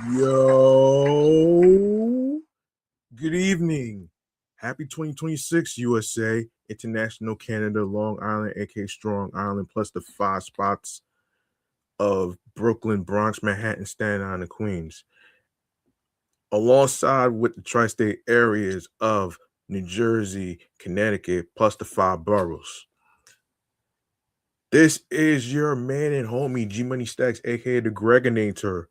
Yo, good evening. Happy 2026 USA, International Canada, Long Island, aka Strong Island, plus the 5 spots of Brooklyn, Bronx, Manhattan, Staten Island, and Queens, alongside with the tri state areas of New Jersey, Connecticut, plus the 5 boroughs. This is your man and homie, G Money Stacks, aka the Gregonator.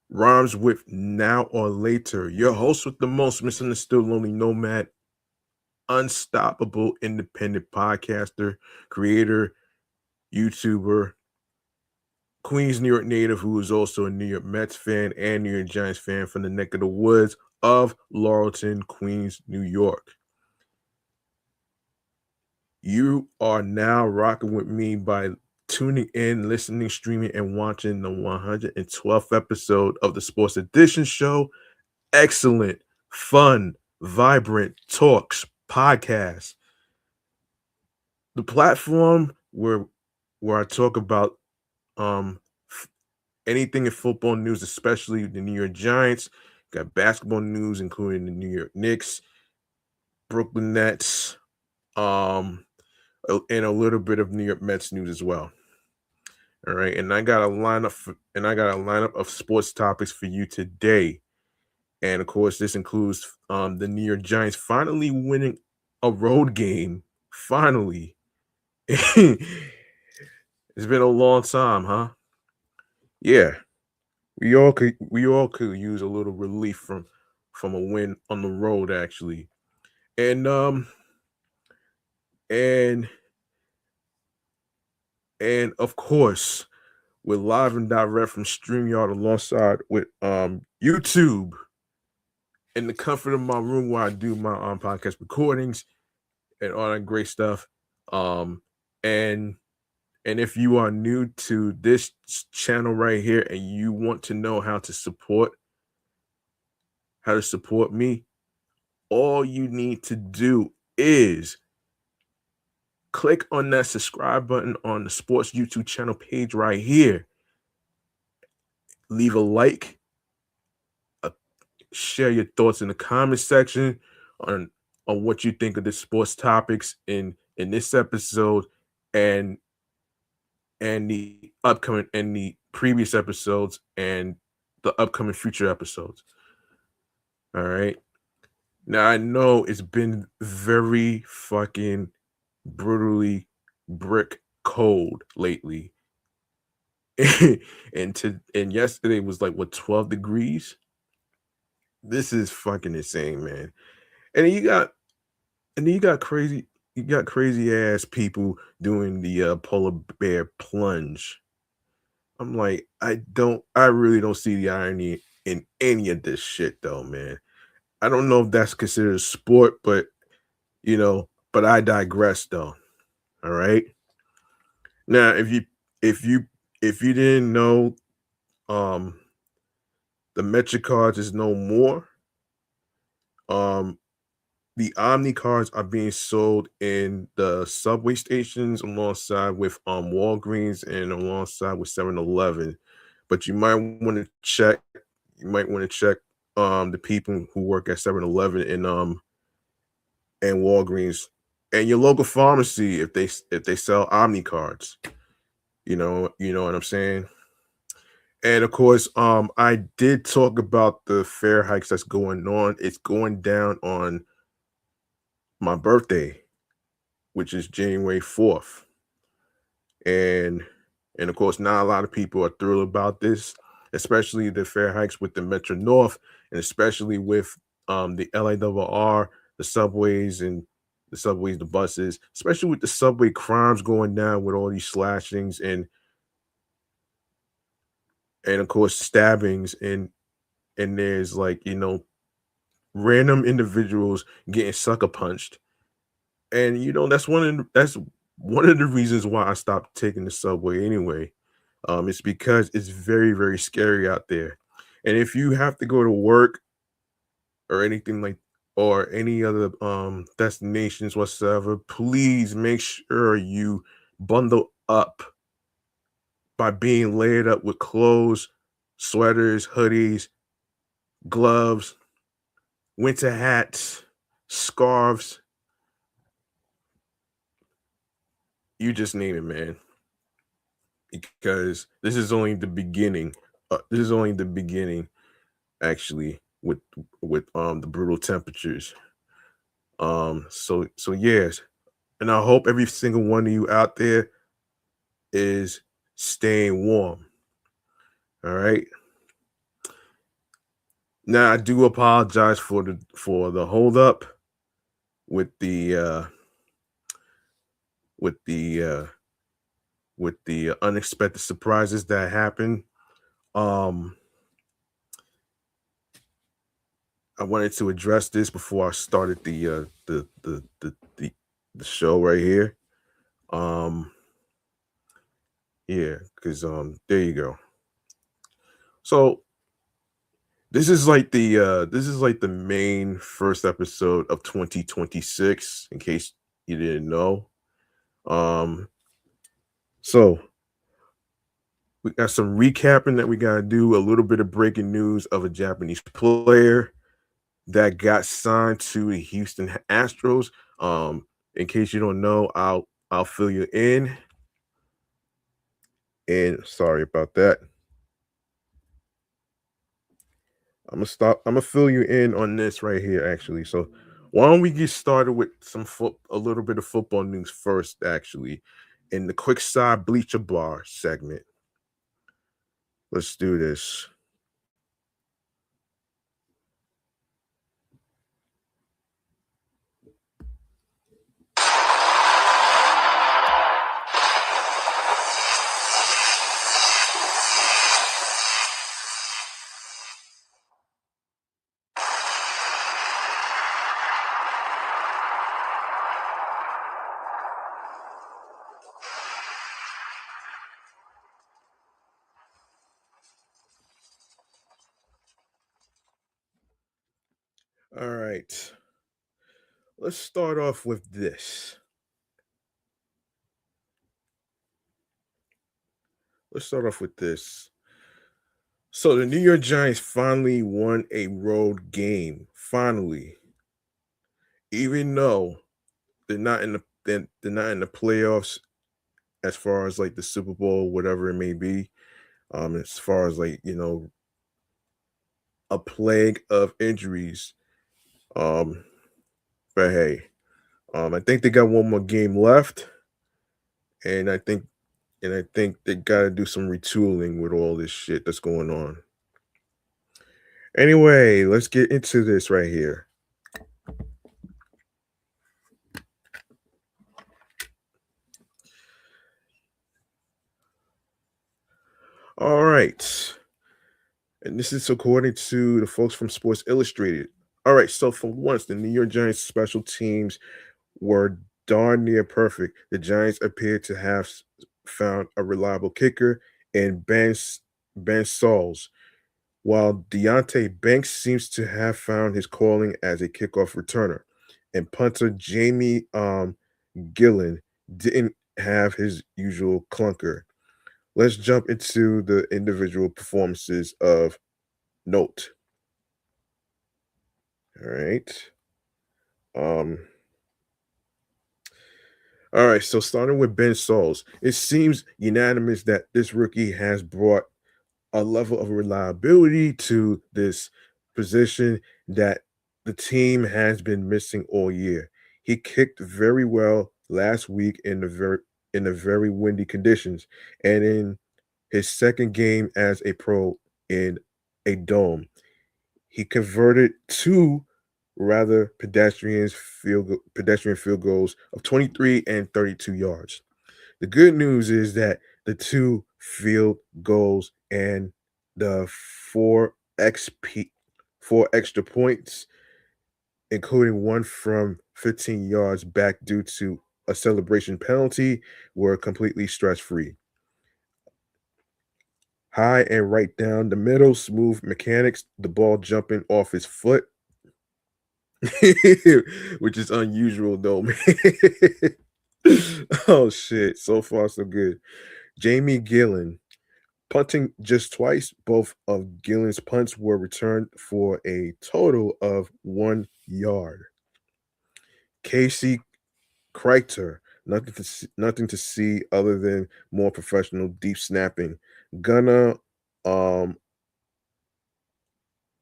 Rhymes with now or later. Your host with the most, misunderstood, lonely nomad, unstoppable independent podcaster, creator, YouTuber, Queens, New York native, who is also a New York Mets fan and New York Giants fan from the neck of the woods of Laurelton, Queens, New York. You are now rocking with me by tuning in, listening, streaming, and watching the 112th episode of the Sports Edition Show. Excellent, fun, vibrant talks podcast. The platform where I talk about um anything in football news, especially the New York Giants. Got basketball news, including the New York Knicks, Brooklyn Nets, and a little bit of New York Mets news as well. All right, and I got a lineup of sports topics for you today. And of course, this includes the New York Giants finally winning a road game. Finally. It's been a long time, huh? Yeah. We all could use a little relief from a win on the road actually. And and and of course, we're live and direct from StreamYard alongside with YouTube in the comfort of my room where I do my podcast recordings and all that great stuff. Um, and and if you are new to this channel right here and you want to know how to support me, all you need to do is click on that subscribe button on the sports YouTube channel page right here. Leave a like, uh, share your thoughts in the comment section on on what you think of the sports topics in this episode and the previous episodes and the upcoming future episodes. All right. Now I know it's been very fucking brutally brick cold lately. And yesterday was like what 12 degrees. This is fucking insane, man. And then you got crazy ass people doing the polar bear plunge. I'm like, I really don't see the irony in any of this shit though, man. I don't know if that's considered a sport, but I digress though. All right. Now, if you if you didn't know, um, the Metro cards is no more. Um, the Omni cards are being sold in the subway stations alongside with Walgreens and alongside with 7-Eleven. But you might want to check. You might want to check the people who work at 7-Eleven and Walgreens and your local pharmacy if they sell Omni cards. You know what I'm saying? And of course, I did talk about the fare hikes that's going on. It's going down on my birthday, which is January 4th. And and of course, not a lot of people are thrilled about this, especially the fare hikes with the Metro North, and especially with the LARR, the buses, especially with the subway crimes going down with all these slashings and of course stabbings and there's like random individuals getting sucker punched. And that's one of the reasons why I stopped taking the subway anyway. It's because it's very, very scary out there. And if you have to go to work or anything like or any other destinations whatsoever, please make sure you bundle up by being layered up with clothes, sweaters, hoodies, gloves, winter hats, scarves, you just name it, man. Because this is only the beginning. This is only the beginning, actually, with the brutal temperatures. So yes, and I hope every single one of you out there is staying warm. All right. Now I do apologize for the hold up with the with the uh with the unexpected surprises that happened. Um I wanted to address this before I started the show right here. Um yeah, because there you go. So this is like the main first episode of 2026, in case you didn't know. Um so we got some recapping that we gotta do, a little bit of breaking news of a Japanese player that got signed to the Houston Astros. In case you don't know, I'll fill you in. And sorry about that. I'm gonna fill you in on this right here, actually. So why don't we get started with a little bit of football news first, actually, in the quick side bleacher bar segment. Let's do this. All right. Let's start off with this. Let's start off with this. So the New York Giants finally won a road game. Finally, even though they're not in the playoffs as far as like the Super Bowl, whatever it may be. As far as like a plague of injuries. Um, but hey, I think they got one more game left, and I think they got to do some retooling with all this shit that's going on. Anyway, let's get into this right here. All right. And this is according to the folks from Sports Illustrated. All right, so for once, the New York Giants special teams were darn near perfect. The Giants appeared to have found a reliable kicker in Ben Sauls, while Deontay Banks seems to have found his calling as a kickoff returner. And punter Jamie Gillen didn't have his usual clunker. Let's jump into the individual performances of note. All right. Um, all right, so starting with Ben Sauls, it seems unanimous that this rookie has brought a level of reliability to this position that the team has been missing all year. He kicked very well last week in the very windy conditions, and in his second game as a pro in a dome, he converted two rather pedestrian field goals of 23 and 32 yards. The good news is that the two field goals and the four extra points, including one from 15 yards back due to a celebration penalty, were completely stress free. High and right down the middle, smooth mechanics, the ball jumping off his foot, which is unusual though, man. Oh shit, so far so good. Jamie Gillen Punting just twice, both of Gillen's punts were returned for a total of 1 yard. Casey Kreiter, nothing to see other than more professional deep snapping. Gunna um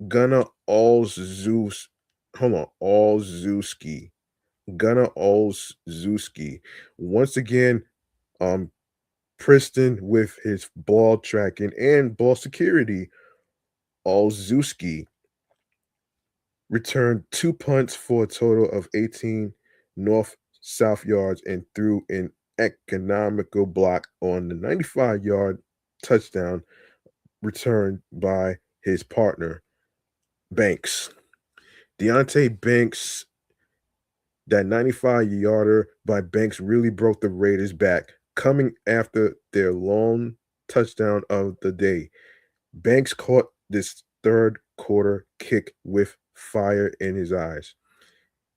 Gunna all Zeus hold on, all Zewski. Gunna all Zewski. Once again, um Preston with his ball tracking and ball security. All Zewski returned 2 punts for a total of 18 north-south yards and threw an economical block on the 95-yard touchdown returned by his partner, Banks. Deontay Banks, that 95-yarder by Banks really broke the Raiders back, coming after their lone touchdown of the day. Banks caught this third quarter kick with fire in his eyes.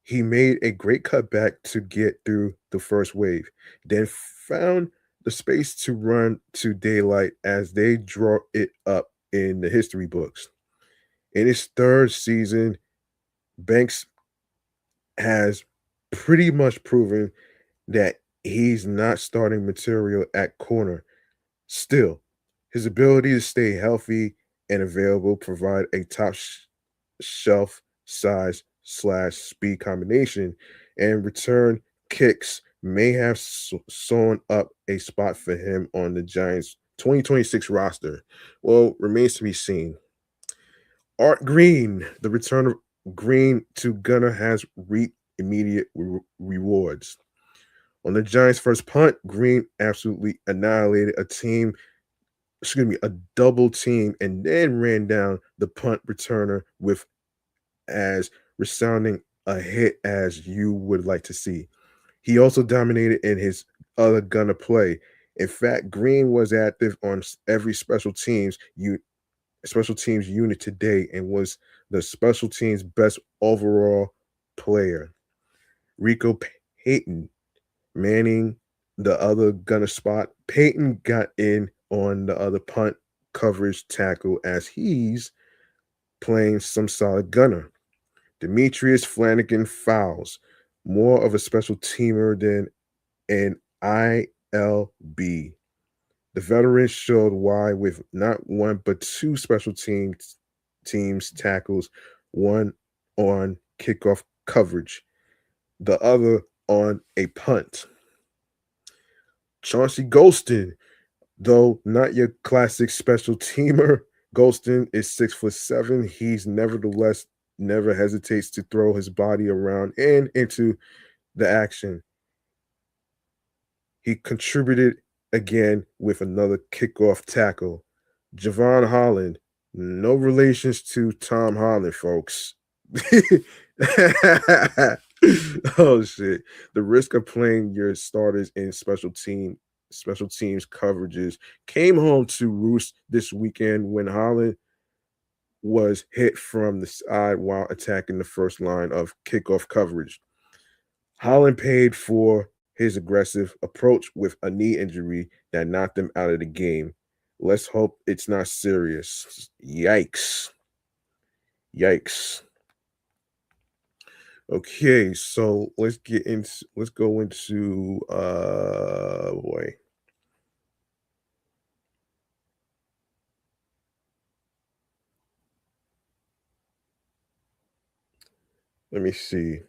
He made a great cutback to get through the first wave, then found the space to run to daylight as they draw it up in the history books. In his third season, Banks has pretty much proven that he's not starting material at corner. Still, his ability to stay healthy and available provide a top shelf size slash speed combination, and return kicks may have sewn up a spot for him on the Giants 2026 roster. Well, remains to be seen. Art Green, the return of Green to Gunner has reaped immediate rewards. On the Giants' first punt, Green absolutely annihilated a double team, and then ran down the punt returner with as resounding a hit as you would like to see. He also dominated in his other gunner play. In fact, Green was active on every special teams unit today and was the special teams best overall player. Rico Payton manning the other gunner spot. Payton got in on the other punt coverage tackle as he's playing some solid gunner. Demetrius Flanagan fouls, more of a special teamer than an ILB. The veterans showed why with not one but two special teams tackles, one on kickoff coverage, the other on a punt. Chauncey Golston, though not your classic special teamer, Golston is 6'7". He's nevertheless never hesitates to throw his body around and into the action. He contributed again with another kickoff tackle. Javon Holland, no relations to Tom Holland, folks. Oh shit. The risk of playing your starters in special teams coverages came home to roost this weekend when Holland was hit from the side while attacking the first line of kickoff coverage. Holland paid for his aggressive approach with a knee injury that knocked him out of the game. Let's hope it's not serious. Yikes. Yikes. Okay, so let's go into boy. Let me see.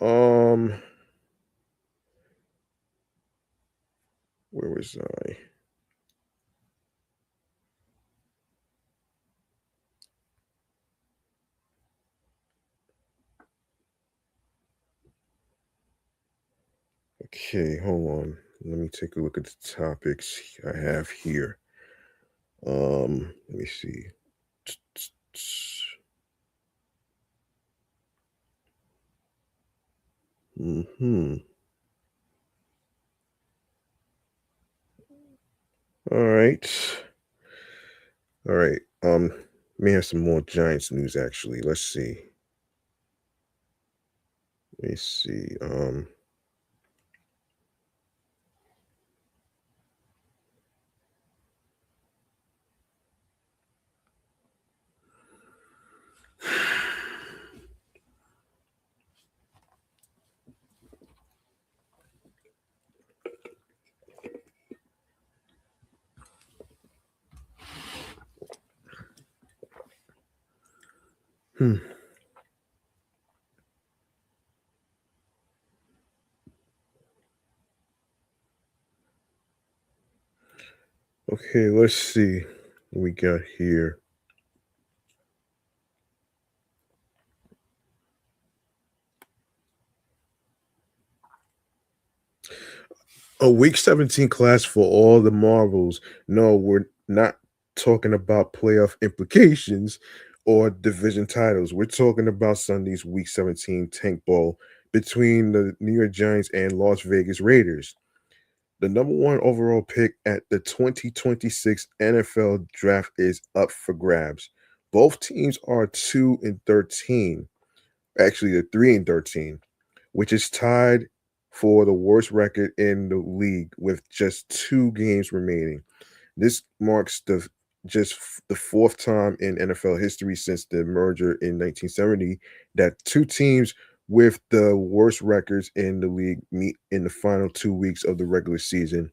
Um where was I? Okay, hold on. Let me take a look at the topics I have here. Let me see. Hmm. All right. All right. May have some more Giants news actually. Let's see. Let me see. Hmm. Okay, let's see what we got here. A week 17 class for all the marbles. No, we're not talking about playoff implications or division titles. We're talking about Sunday's week 17 tank ball between the New York Giants and Las Vegas Raiders. The number one overall pick at the 2026 NFL draft is up for grabs. Both teams are 2 and 13. Actually, they're 3 and 13, which is tied for the worst record in the league with just 2 games remaining. This marks the fourth time in NFL history since the merger in 1970 that 2 teams with the worst records in the league meet in the final 2 weeks of the regular season.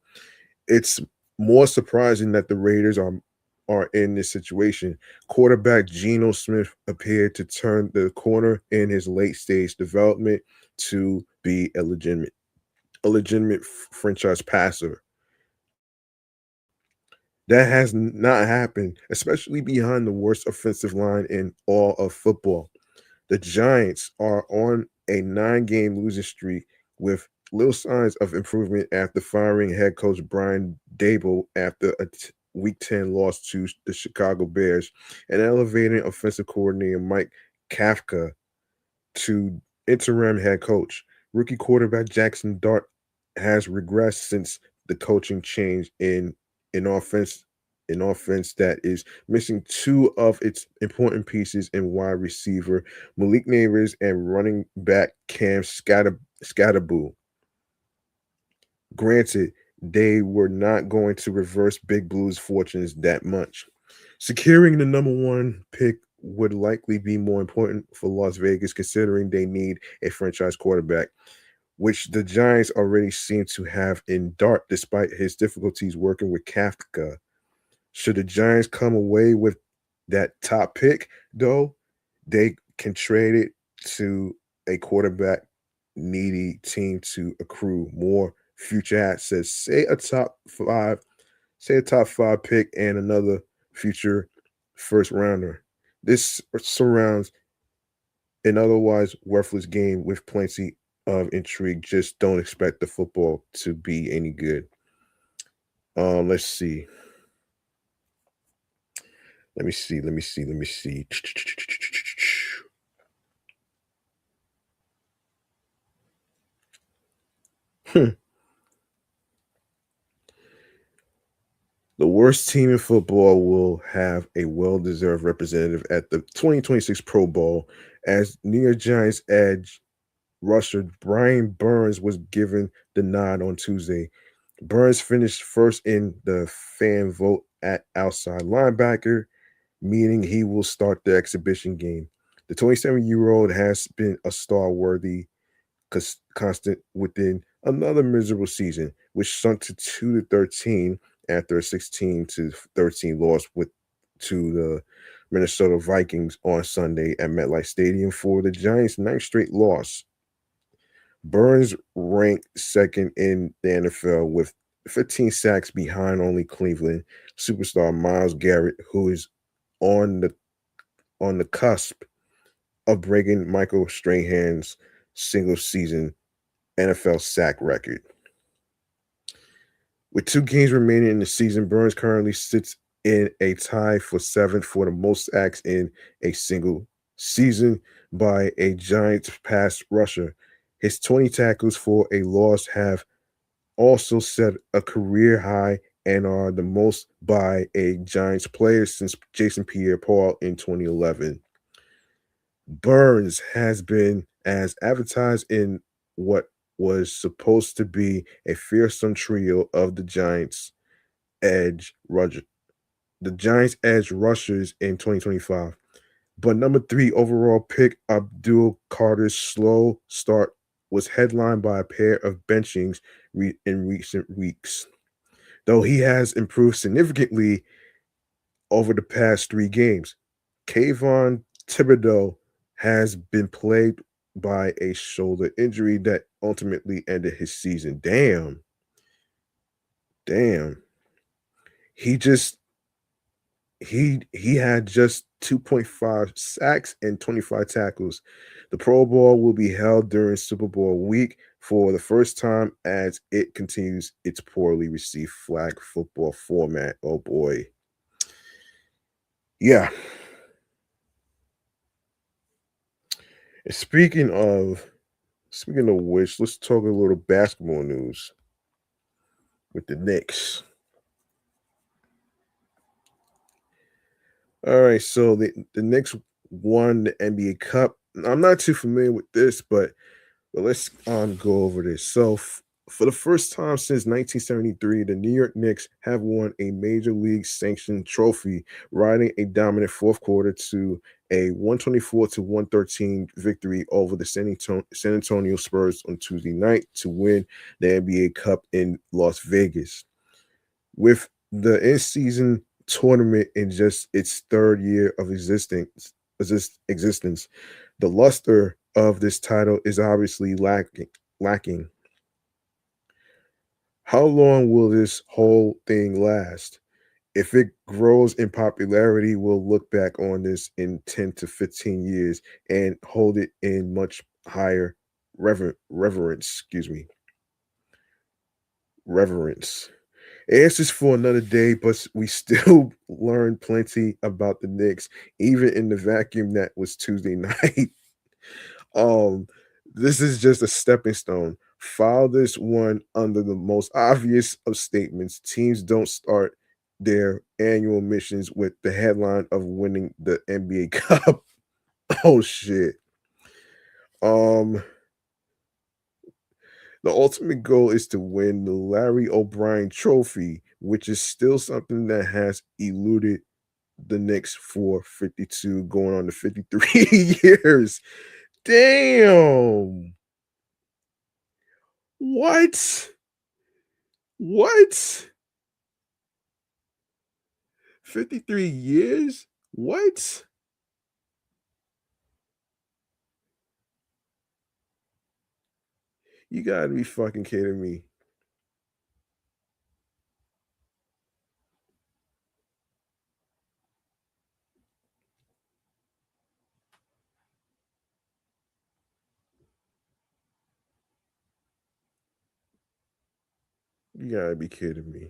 It's more surprising that the Raiders are in this situation. Quarterback Geno Smith appeared to turn the corner in his late stage development to be a legitimate franchise passer. That has not happened, especially behind the worst offensive line in all of football. The Giants are on a 9-game losing streak with little signs of improvement after firing head coach Brian Dable after a Week 10 loss to the Chicago Bears and elevating offensive coordinator Mike Kafka to interim head coach. Rookie quarterback Jackson Dart has regressed since the coaching change in offense offense that is missing 2 of its important pieces in wide receiver Malik Neighbors and running back Cam Scatterboo. Granted, they were not going to reverse Big Blue's fortunes that much. Securing the number one pick would likely be more important for Las Vegas, considering they need a franchise quarterback, which the Giants already seem to have in Dart, despite his difficulties working with Kafka. Should the Giants come away with that top pick, though, they can trade it to a quarterback needy team to accrue more future assets. Say a top five pick and another future first rounder. This surrounds an otherwise worthless game with plenty of intrigue. Just don't expect the football to be any good. Let's see. Let me see. Hmm. The worst team in football will have a well-deserved representative at the 2026 Pro Bowl as New York Giants edge rusher Brian Burns was given the nod on Tuesday. Burns finished first in the fan vote at outside linebacker, meaning he will start the exhibition game. The 27-year-old has been a star-worthy constant within another miserable season, which sunk to 2-13 after a 16-13 loss to the Minnesota Vikings on Sunday at MetLife Stadium for the Giants' ninth straight loss. Burns ranked second in the NFL with 15 sacks behind only Cleveland superstar Myles Garrett, who is on the cusp of breaking Michael Strahan's single season NFL sack record. With 2 games remaining in the season, Burns currently sits in a tie for seventh for the most sacks in a single season by a Giants pass rusher. His 20 tackles for a loss have also set a career high and are the most by a Giants player since Jason Pierre-Paul in 2011. Burns has been as advertised in what was supposed to be a fearsome trio of edge rusher, the Giants edge rushers in 2025. But number 3 overall pick Abdul Carter's slow start was headlined by a pair of benchings in recent weeks. Though he has improved significantly over the past 3 games. Kayvon Thibodeau has been plagued by a shoulder injury that ultimately ended his season. Damn. Damn. He just he had just 2.5 sacks and 25 tackles. The Pro Bowl will be held during Super Bowl week for the first time as it continues its poorly received flag football format. Oh boy. Yeah. And speaking of which, let's talk a little basketball news with the Knicks. All right, so the Knicks won the NBA Cup. I'm not too familiar with this, but let's go over this. So, for the first time since 1973, the New York Knicks have won a major league sanctioned trophy, riding a dominant fourth quarter to a 124 to 113 victory over the San Antonio Spurs on Tuesday night to win the NBA Cup in Las Vegas. With the in-season tournament in just its third year of existence, the luster of this title is obviously lacking. How long will this whole thing last? If it grows in popularity, we'll look back on this in 10 to 15 years and hold it in much higher reverence. Excuse me, reverence. Answers for another day, but we still learned plenty about the Knicks, even in the vacuum that was Tuesday night. Um, this is just a stepping stone. File this one under the most obvious of statements. Teams don't start their annual missions with the headline of winning the NBA Cup. Oh shit. Um, the ultimate goal is to win the Larry O'Brien Trophy, which is still something that has eluded the Knicks for 52, going on to 53 years. Damn. What? What? 53 years? What? You gotta be fucking kidding me. You gotta be kidding me.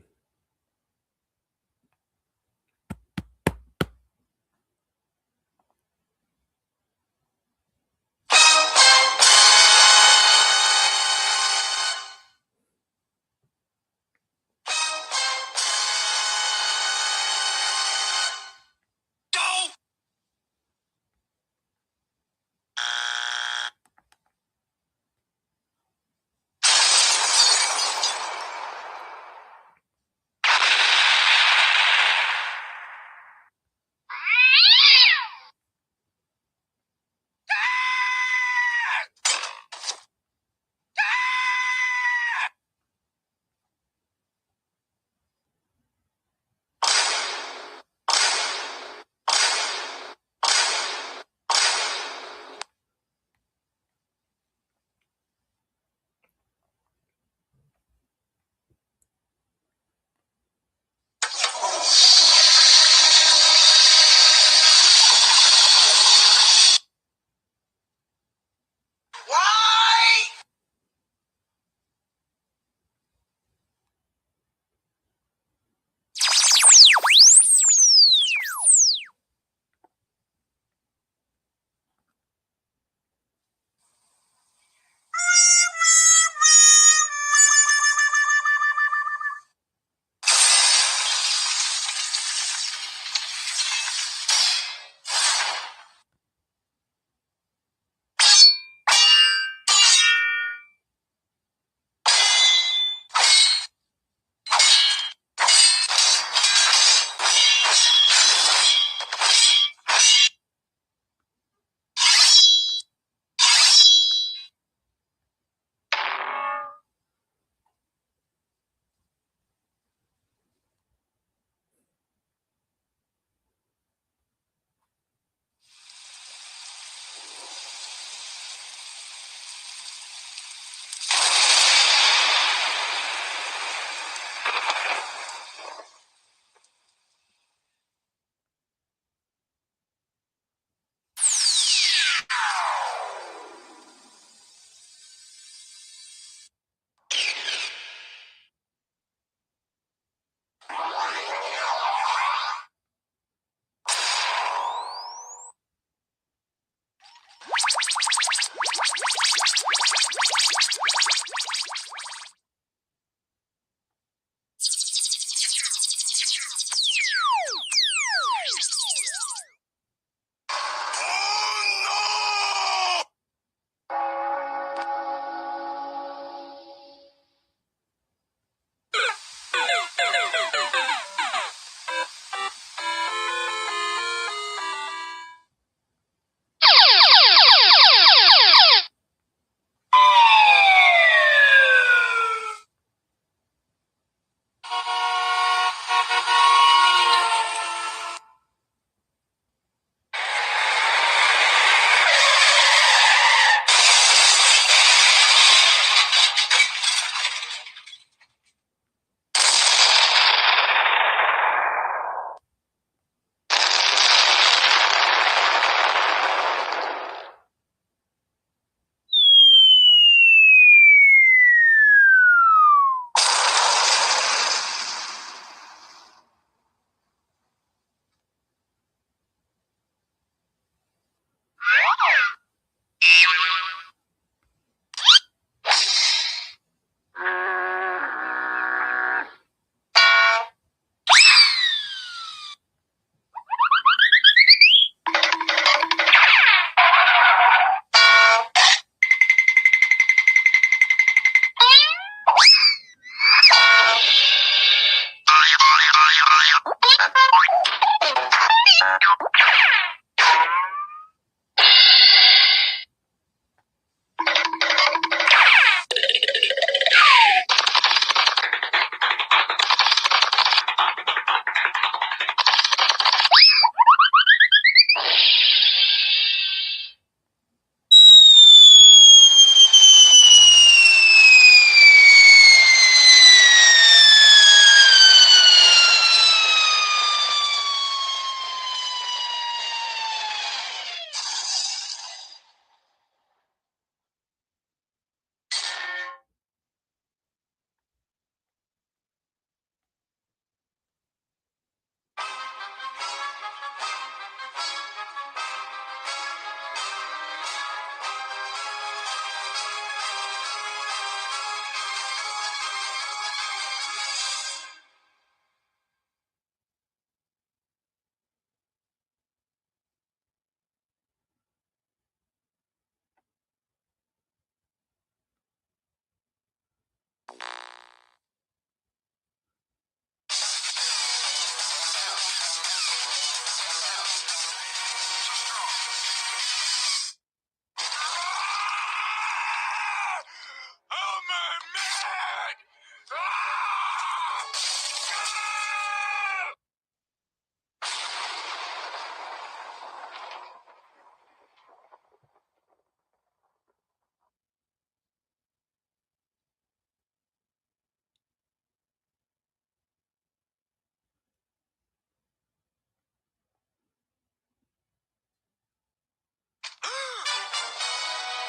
Oh my man!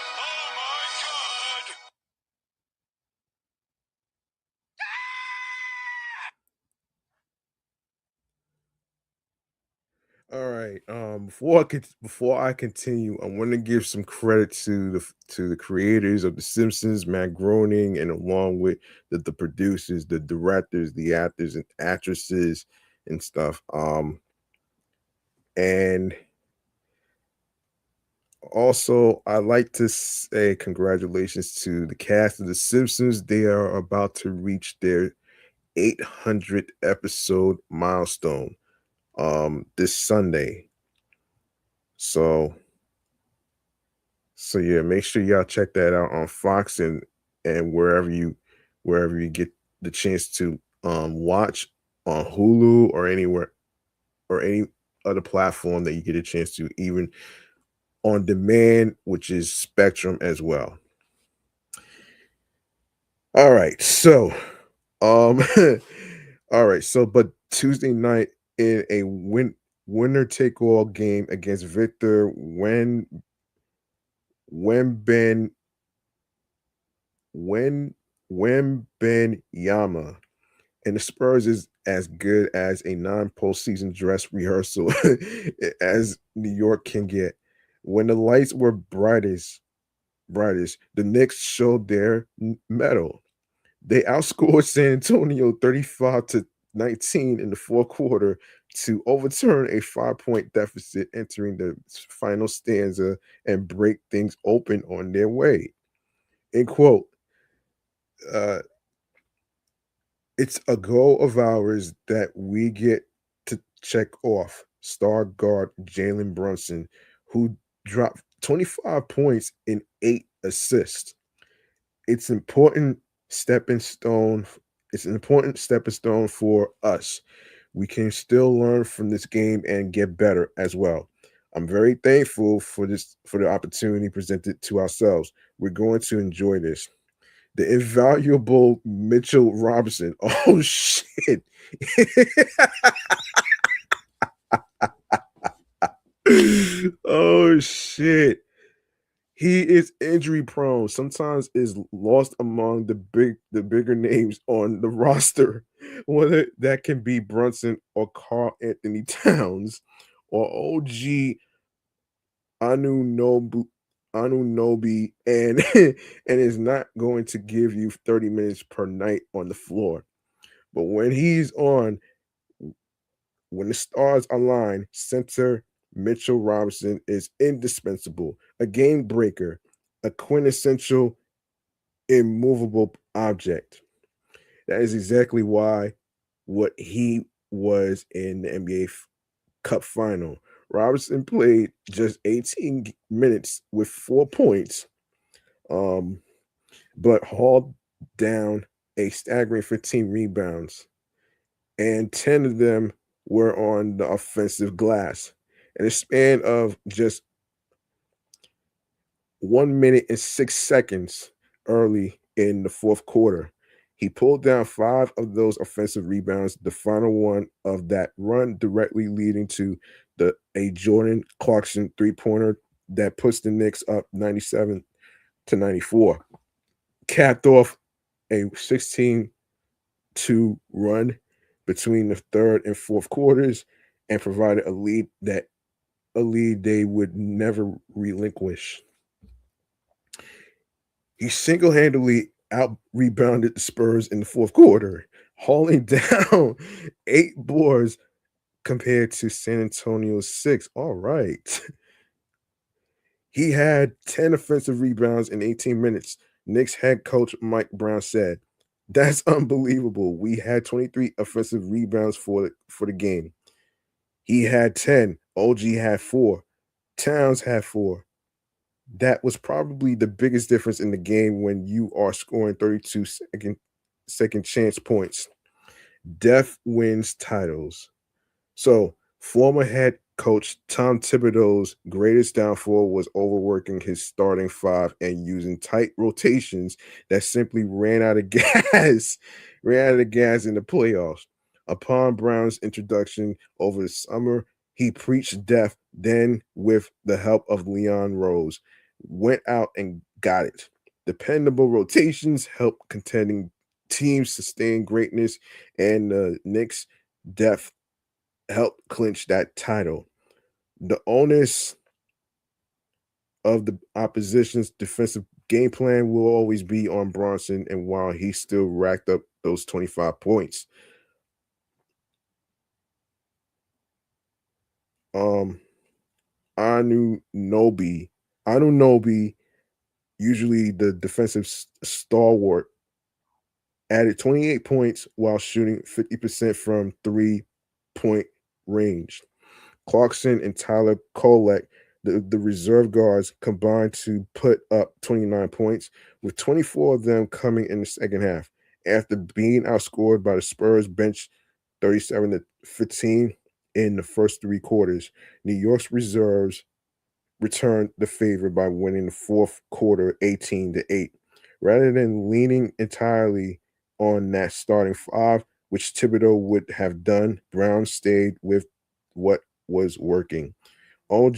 Oh my god! All right. Before I continue, I want to give some credit to the creators of The Simpsons, Matt Groening, and along with the producers, the directors, the actors and actresses and stuff. And also I like to say congratulations to the cast of The Simpsons. They are about to reach their 800th episode milestone this Sunday. So yeah, make sure y'all check that out on Fox and wherever you get the chance to watch on Hulu or anywhere or any other platform that you get a chance to, even on demand, which is Spectrum as well. All right, so um all right, so but Tuesday night in a winner take all game against Victor when when Yama, and the Spurs is as good as a non-postseason dress rehearsal as New York can get. When the lights were brightest, the Knicks showed their mettle. They outscored San Antonio 35 to 19 in the fourth quarter to overturn a 5-point deficit entering the final stanza and break things open on their way. In quote, uh, it's a goal of ours that we get to check off. Star guard Jalen Brunson, who dropped 25 points and 8 assists. It's important stepping stone. It's an important stepping stone for us. We can still learn from this game and get better as well. I'm very thankful for the opportunity presented to ourselves. We're going to enjoy this. The invaluable Mitchell Robinson. Oh shit. Oh shit. He is injury prone. Sometimes is lost among the bigger names on the roster, whether that can be Brunson or Carl Anthony Towns or OG Anunobu Anunobi and and is not going to give you 30 minutes per night on the floor. But when the stars align, center Mitchell Robinson is indispensable, a game breaker, a quintessential immovable object. That is exactly why what he was in the NBA Cup final. Robinson played just 18 minutes with 4 points, um, but hauled down a staggering 15 rebounds, and 10 of them were on the offensive glass. In a span of just 1 minute and 6 seconds early in the fourth quarter, he pulled down 5 of those offensive rebounds, the final one of that run directly leading to a Jordan Clarkson three-pointer that puts the Knicks up 97 to 94. Capped off a 16-2 run between the third and fourth quarters and provided a lead they would never relinquish. He single-handedly out rebounded the Spurs in the fourth quarter, hauling down 8 boards compared to San Antonio's 6. All right. He had 10 offensive rebounds in 18 minutes. Knicks head coach Mike Brown said, That's unbelievable. We had 23 offensive rebounds for the game. He had 10. OG had 4. Towns had 4. That was probably the biggest difference in the game when you are scoring 32 second chance points. Depth wins titles. So, former head coach Tom Thibodeau's greatest downfall was overworking his starting five and using tight rotations that simply ran out of gas in the playoffs. Upon Brown's introduction over the summer, he preached depth, then, with the help of Leon Rose, went out and got it. Dependable rotations help contending teams sustain greatness, and the Knicks' depth helped clinch that title. The onus of the opposition's defensive game plan will always be on Bronson, and while he still racked up those 25 points, um, Anu Nobi, Anu Nobi, usually the defensive stalwart, added 28 points while shooting 50% from 3-point range. Clarkson and Tyler Kolek, the reserve guards, combined to put up 29 points, with 24 of them coming in the second half. After being outscored by the Spurs bench 37-15 in the first 3 quarters, New York's reserves returned the favor by winning the fourth quarter 18-8. Rather than leaning entirely on that starting five, which Thibodeau would have done, Brown stayed with what was working. OG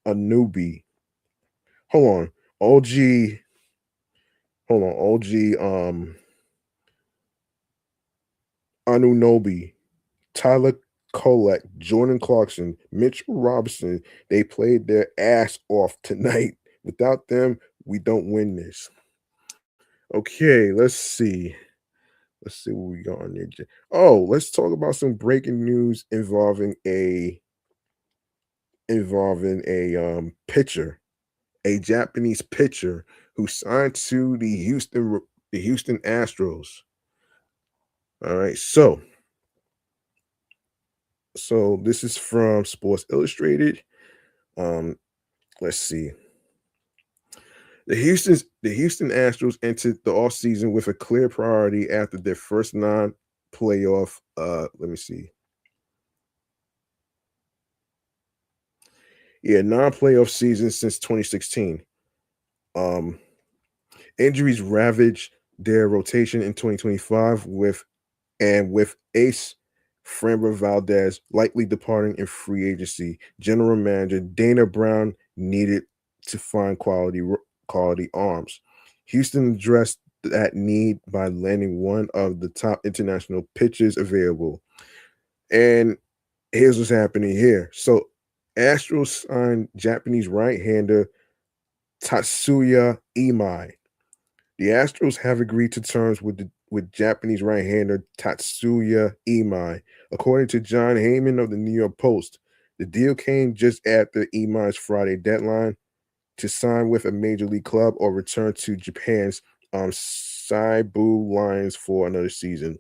Anubi. Hold on. OG. Hold on. OG Anunobi. Tyler Kolek, Jordan Clarkson, Mitchell Robinson. They played their ass off tonight. Without them, we don't win this. Okay, let's see. Let's see what we got on there. Oh, let's talk about some breaking news involving a pitcher, a Japanese pitcher who signed to the Houston Astros. All right, so this is from Sports Illustrated. Um, let's see. The Houston Astros entered the offseason with a clear priority after their first non-playoff. Let me see. Yeah, non-playoff season since 2016. Um, Injuries ravaged their rotation in 2025 with ace Framber Valdez likely departing in free agency. General manager Dana Brown needed to find quality arms. Houston addressed that need by landing one of the top international pitchers available. And here's what's happening here. So Astros signed Japanese right-hander Tatsuya Imai. The Astros have agreed to terms with Japanese right-hander Tatsuya Imai, according to John Heyman of the New York Post. The deal came just after Imai's Friday deadline to sign with a major league club or return to Japan's Seibu Lions for another season.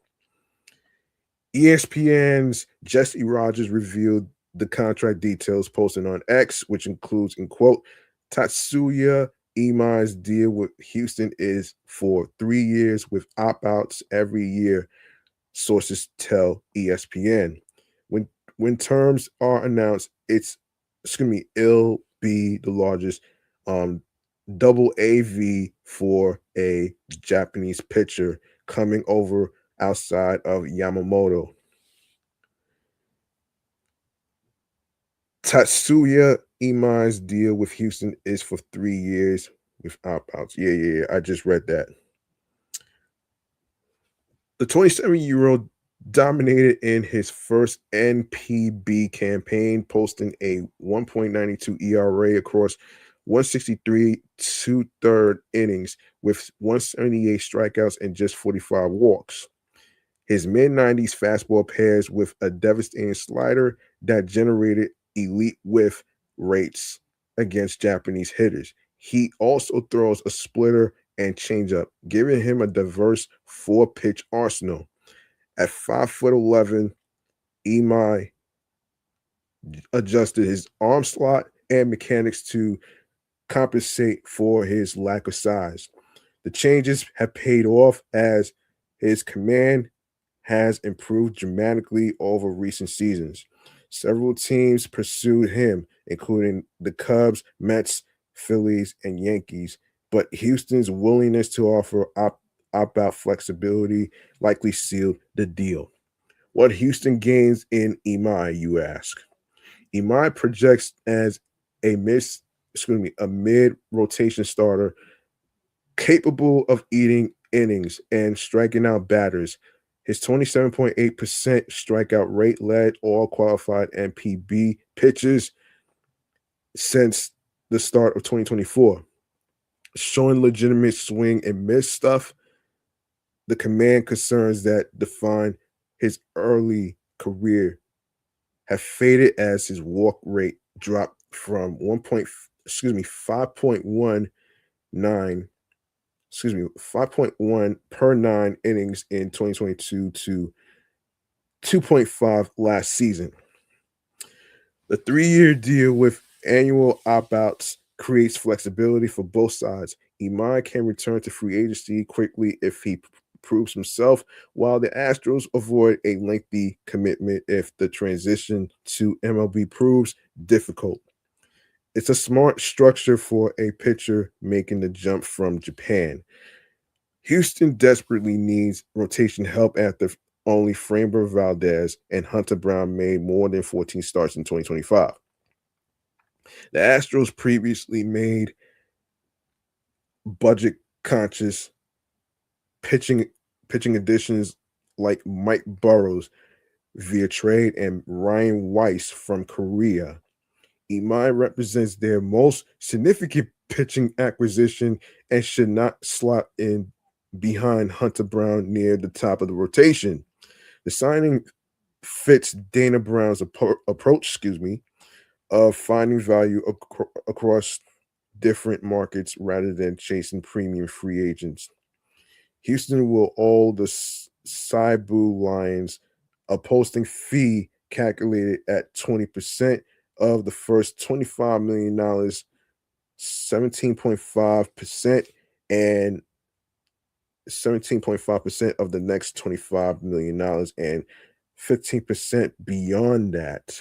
ESPN's Jesse Rogers revealed the contract details, posting on X, which includes, in quote, Tatsuya Imai's deal with Houston is for 3 years with opt-outs every year, sources tell ESPN. When terms are announced, it'll be the largest double AV for a Japanese pitcher coming over outside of Yamamoto. Tatsuya Imai's deal with Houston is for 3 years with opt-outs. Yeah. I just read that. The 27-year-old dominated in his first NPB campaign, posting a 1.92 ERA across 163 two-third innings with 178 strikeouts and just 45 walks. His mid-90s fastball pairs with a devastating slider that generated elite whiff rates against Japanese hitters. He also throws a splitter and changeup, giving him a diverse 4-pitch arsenal. At 5'11", Imai adjusted his arm slot and mechanics to compensate for his lack of size. The changes have paid off as his command has improved dramatically over recent seasons. Several teams pursued him, including the Cubs, Mets, Phillies, and Yankees, but Houston's willingness to offer opt-out flexibility likely sealed the deal. What Houston gains in Imai, you ask? Imai projects as a a mid rotation starter capable of eating innings and striking out batters. His 27.8% strikeout rate led all qualified MPB pitchers since the start of 2024. Showing legitimate swing and miss stuff, the command concerns that define his early career have faded as his walk rate dropped from 5.1 per 9 innings in 2022 to 2.5 last season. The 3-year deal with annual opt-outs creates flexibility for both sides. Imai can return to free agency quickly if he proves himself, while the Astros avoid a lengthy commitment if the transition to MLB proves difficult. It's a smart structure for a pitcher making the jump from Japan. Houston desperately needs rotation help after only Framber Valdez and Hunter Brown made more than 14 starts in 2025. The Astros previously made budget-conscious pitching additions like Mike Burrows via trade and Ryan Weiss from Korea. Imai represents their most significant pitching acquisition and should not slot in behind Hunter Brown near the top of the rotation. The signing fits Dana Brown's approach, of finding value across different markets rather than chasing premium free agents. Houston will owe the Saibu Lions a posting fee calculated at 20% of the first $25 million, 17.5%, and 17.5% of the next $25 million, and 15% beyond that.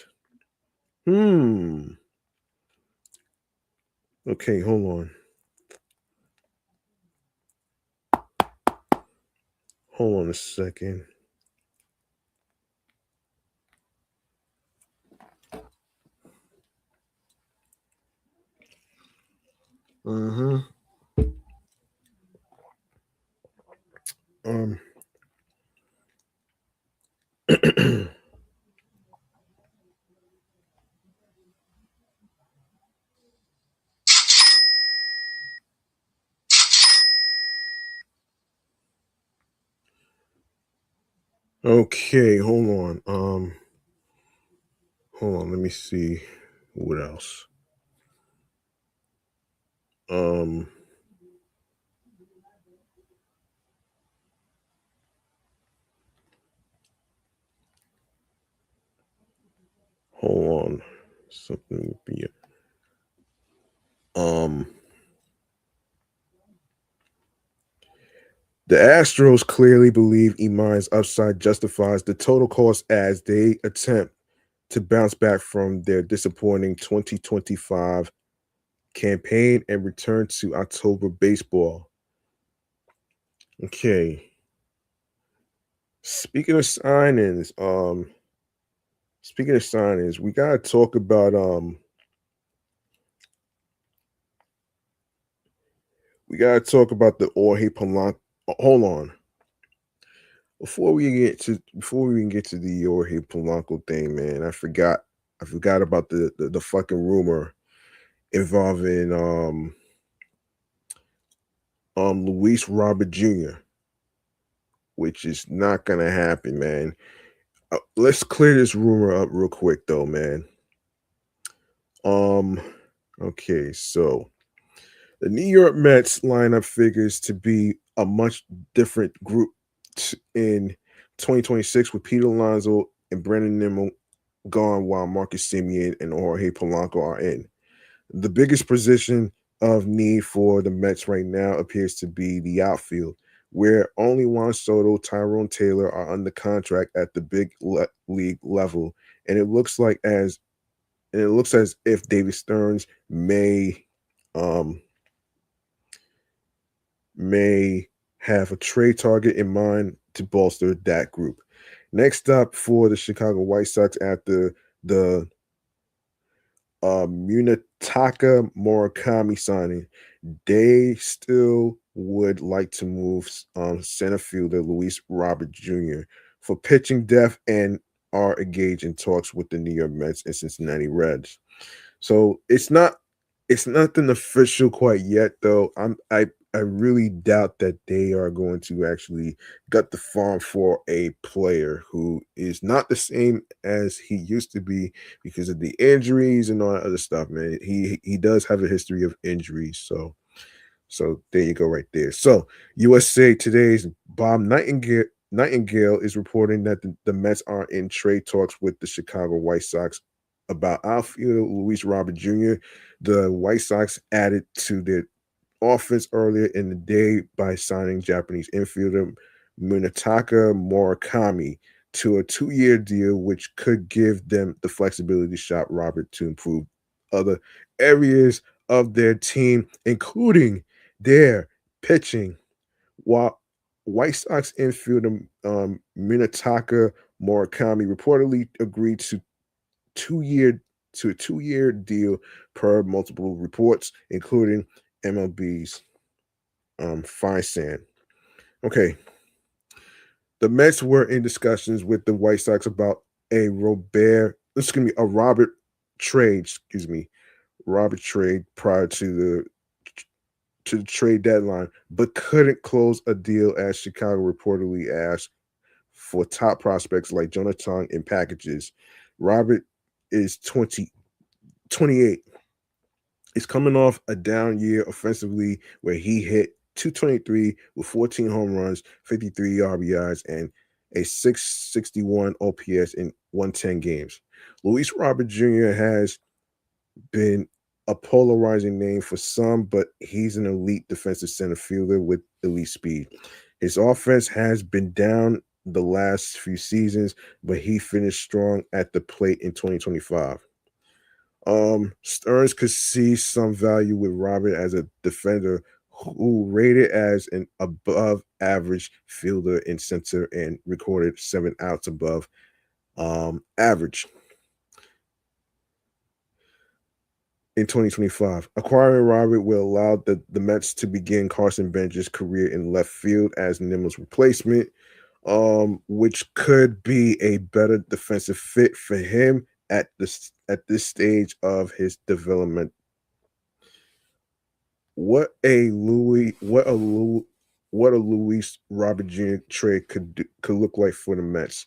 Okay, hold on. Hold on a second. Okay, hold on. Hold on, let me see what else. Hold on. Something would be the Astros clearly believe Imai's upside justifies the total cost as they attempt to bounce back from their disappointing 2025 campaign and return to October baseball. Okay. Speaking of signings, we gotta talk about the Jorge Polanco. Hold on. Before we even get to the Jorge Polanco thing, man, I forgot about the fucking rumor involving Luis Robert Jr., which is not gonna happen, man. Let's clear this rumor up real quick though, man. Okay, so The New York Mets lineup figures to be a much different group in 2026 with Pete Alonso and Brandon Nimmo gone while Marcus Simeon and Jorge Polanco are in. The biggest position of need for the Mets right now appears to be the outfield, where only Juan Soto, Tyrone Taylor are under contract at the league level, and it looks as if David Stearns um, may have a trade target in mind to bolster that group. Next up for the Chicago White Sox after the Munetaka Murakami signing, they still would like to move center fielder Luis Robert Jr. for pitching depth and are engaged in talks with the New York Mets and Cincinnati Reds. So it's nothing official quite yet though. I really doubt that they are going to actually gut the farm for a player who is not the same as he used to be because of the injuries and all that other stuff, man. He does have a history of injuries, so there you go, right there. So USA Today's Bob Nightingale is reporting that the Mets are in trade talks with the Chicago White Sox about outfielder Luis Robert Jr. The White Sox added to their offense earlier in the day by signing Japanese infielder Munetaka Murakami to a 2-year deal, which could give them the flexibility to shop Robert to improve other areas of their team, including their pitching. While White Sox infielder Munetaka Murakami reportedly agreed to 2-year to a 2-year deal per multiple reports, including MLB's Fine Sand. Okay, the Mets were in discussions with the White Sox about a Robert trade. Excuse me, Robert trade prior to the trade deadline, but couldn't close a deal as Chicago reportedly asked for top prospects like Jonathan in packages. Robert is 28. He's coming off a down year offensively where he hit 223 with 14 home runs, 53 RBIs, and a 661 OPS in 110 games. Luis Robert Jr. has been a polarizing name for some, but he's an elite defensive center fielder with elite speed. His offense has been down the last few seasons, but he finished strong at the plate in 2025. Stearns could see some value with Robert as a defender who rated as an above average fielder in center and recorded 7 outs above average in 2025. Acquiring Robert will allow the Mets to begin Carson Benge's career in left field as Nimmo's replacement, which could be a better defensive fit for him at this stage of his development. What a Luis Robert Jr. trade could look like for the Mets.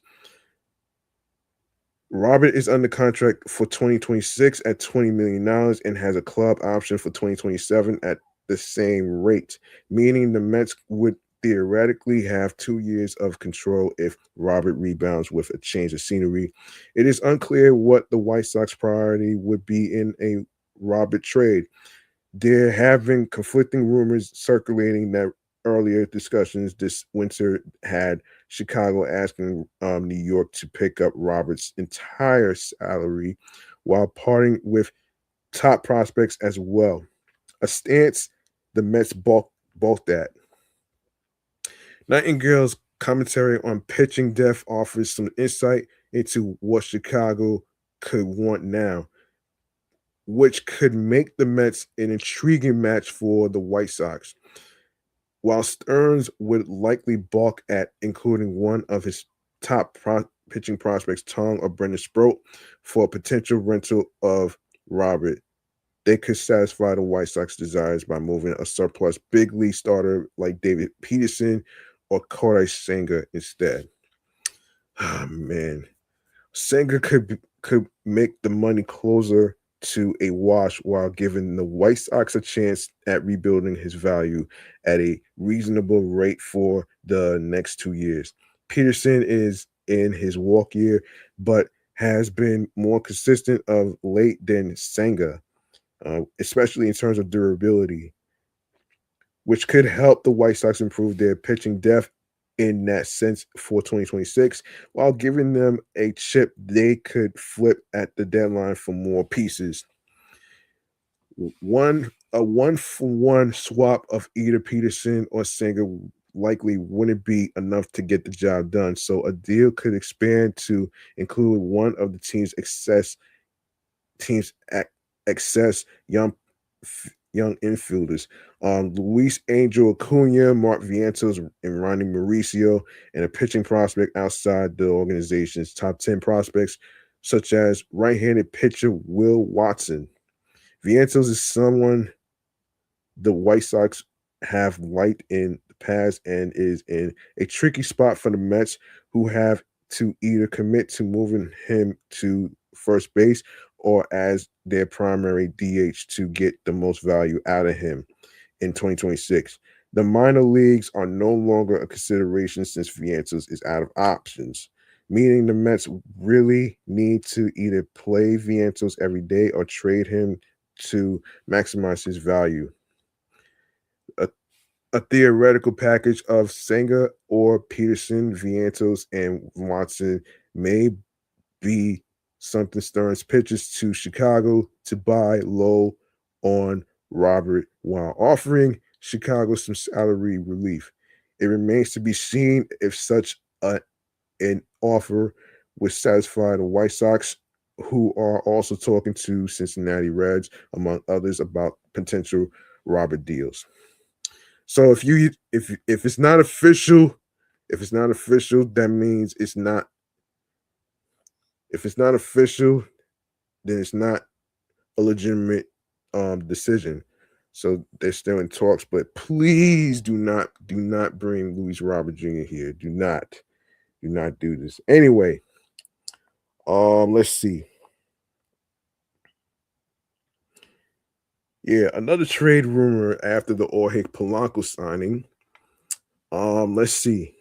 Robert is under contract for 2026 at $20 million and has a club option for 2027 at the same rate, meaning the Mets would theoretically have 2 years of control if Robert rebounds with a change of scenery. It is unclear what the White Sox priority would be in a Robert trade. There have been conflicting rumors circulating that earlier discussions this winter had Chicago asking New York to pick up Roberts' entire salary while parting with top prospects as well. A stance the Mets balked at. Nightingale's commentary on pitching depth offers some insight into what Chicago could want now, which could make the Mets an intriguing match for the White Sox. While Stearns would likely balk at including one of his top pitching prospects, Tong or Brendan Sproat, for a potential rental of Robert, they could satisfy the White Sox desires by moving a surplus big league starter like David Peterson or Corey Seager instead. Ah, man. Seager could make the money closer to a wash while giving the White Sox a chance at rebuilding his value at a reasonable rate for the next 2 years. Peterson is in his walk year, but has been more consistent of late than Senga, especially in terms of durability, which could help the White Sox improve their pitching depth in that sense for 2026, while giving them a chip they could flip at the deadline for more pieces. A 1-for-1 swap of either Peterson or Singer likely wouldn't be enough to get the job done. So a deal could expand to include one of the team's excess young infielders. Luis Angel Acuna, Mark Vientos, and Ronnie Mauricio, and a pitching prospect outside the organization's top 10 prospects, such as right-handed pitcher Will Watson. Vientos is someone the White Sox have liked in the past and is in a tricky spot for the Mets, who have to either commit to moving him to first base or as their primary DH to get the most value out of him in 2026. The minor leagues are no longer a consideration since Vientos is out of options, meaning the Mets really need to either play Vientos every day or trade him to maximize his value. A theoretical package of Senga or Peterson, Vientos, and Watson may be something Stearns pitches to Chicago to buy low on Robert while offering Chicago some salary relief. It remains to be seen if an offer would satisfy the White Sox, who are also talking to Cincinnati Reds, among others, about potential Robert deals. So if it's not official, that means it's not. If it's not official, then it's not a legitimate decision. So they're still in talks, but please do not bring Luis Robert Jr. here. Do not do this. Anyway, let's see. Yeah, another trade rumor after the Jorge Polanco signing. Let's see.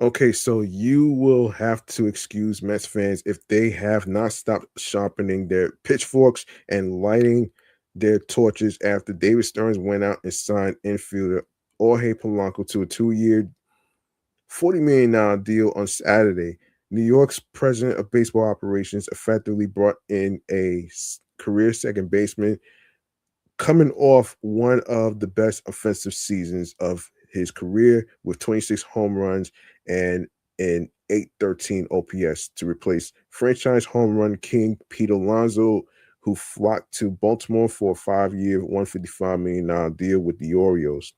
Okay, so you will have to excuse Mets fans if they have not stopped sharpening their pitchforks and lighting their torches after David Stearns went out and signed infielder Jorge Polanco to a 2-year, $40 million deal on Saturday. New York's president of baseball operations effectively brought in a career second baseman coming off one of the best offensive seasons of his career with 26 home runs and an 813 OPS to replace franchise home run king Pete Alonso, who flocked to Baltimore for a 5-year, $155 million deal with the Orioles.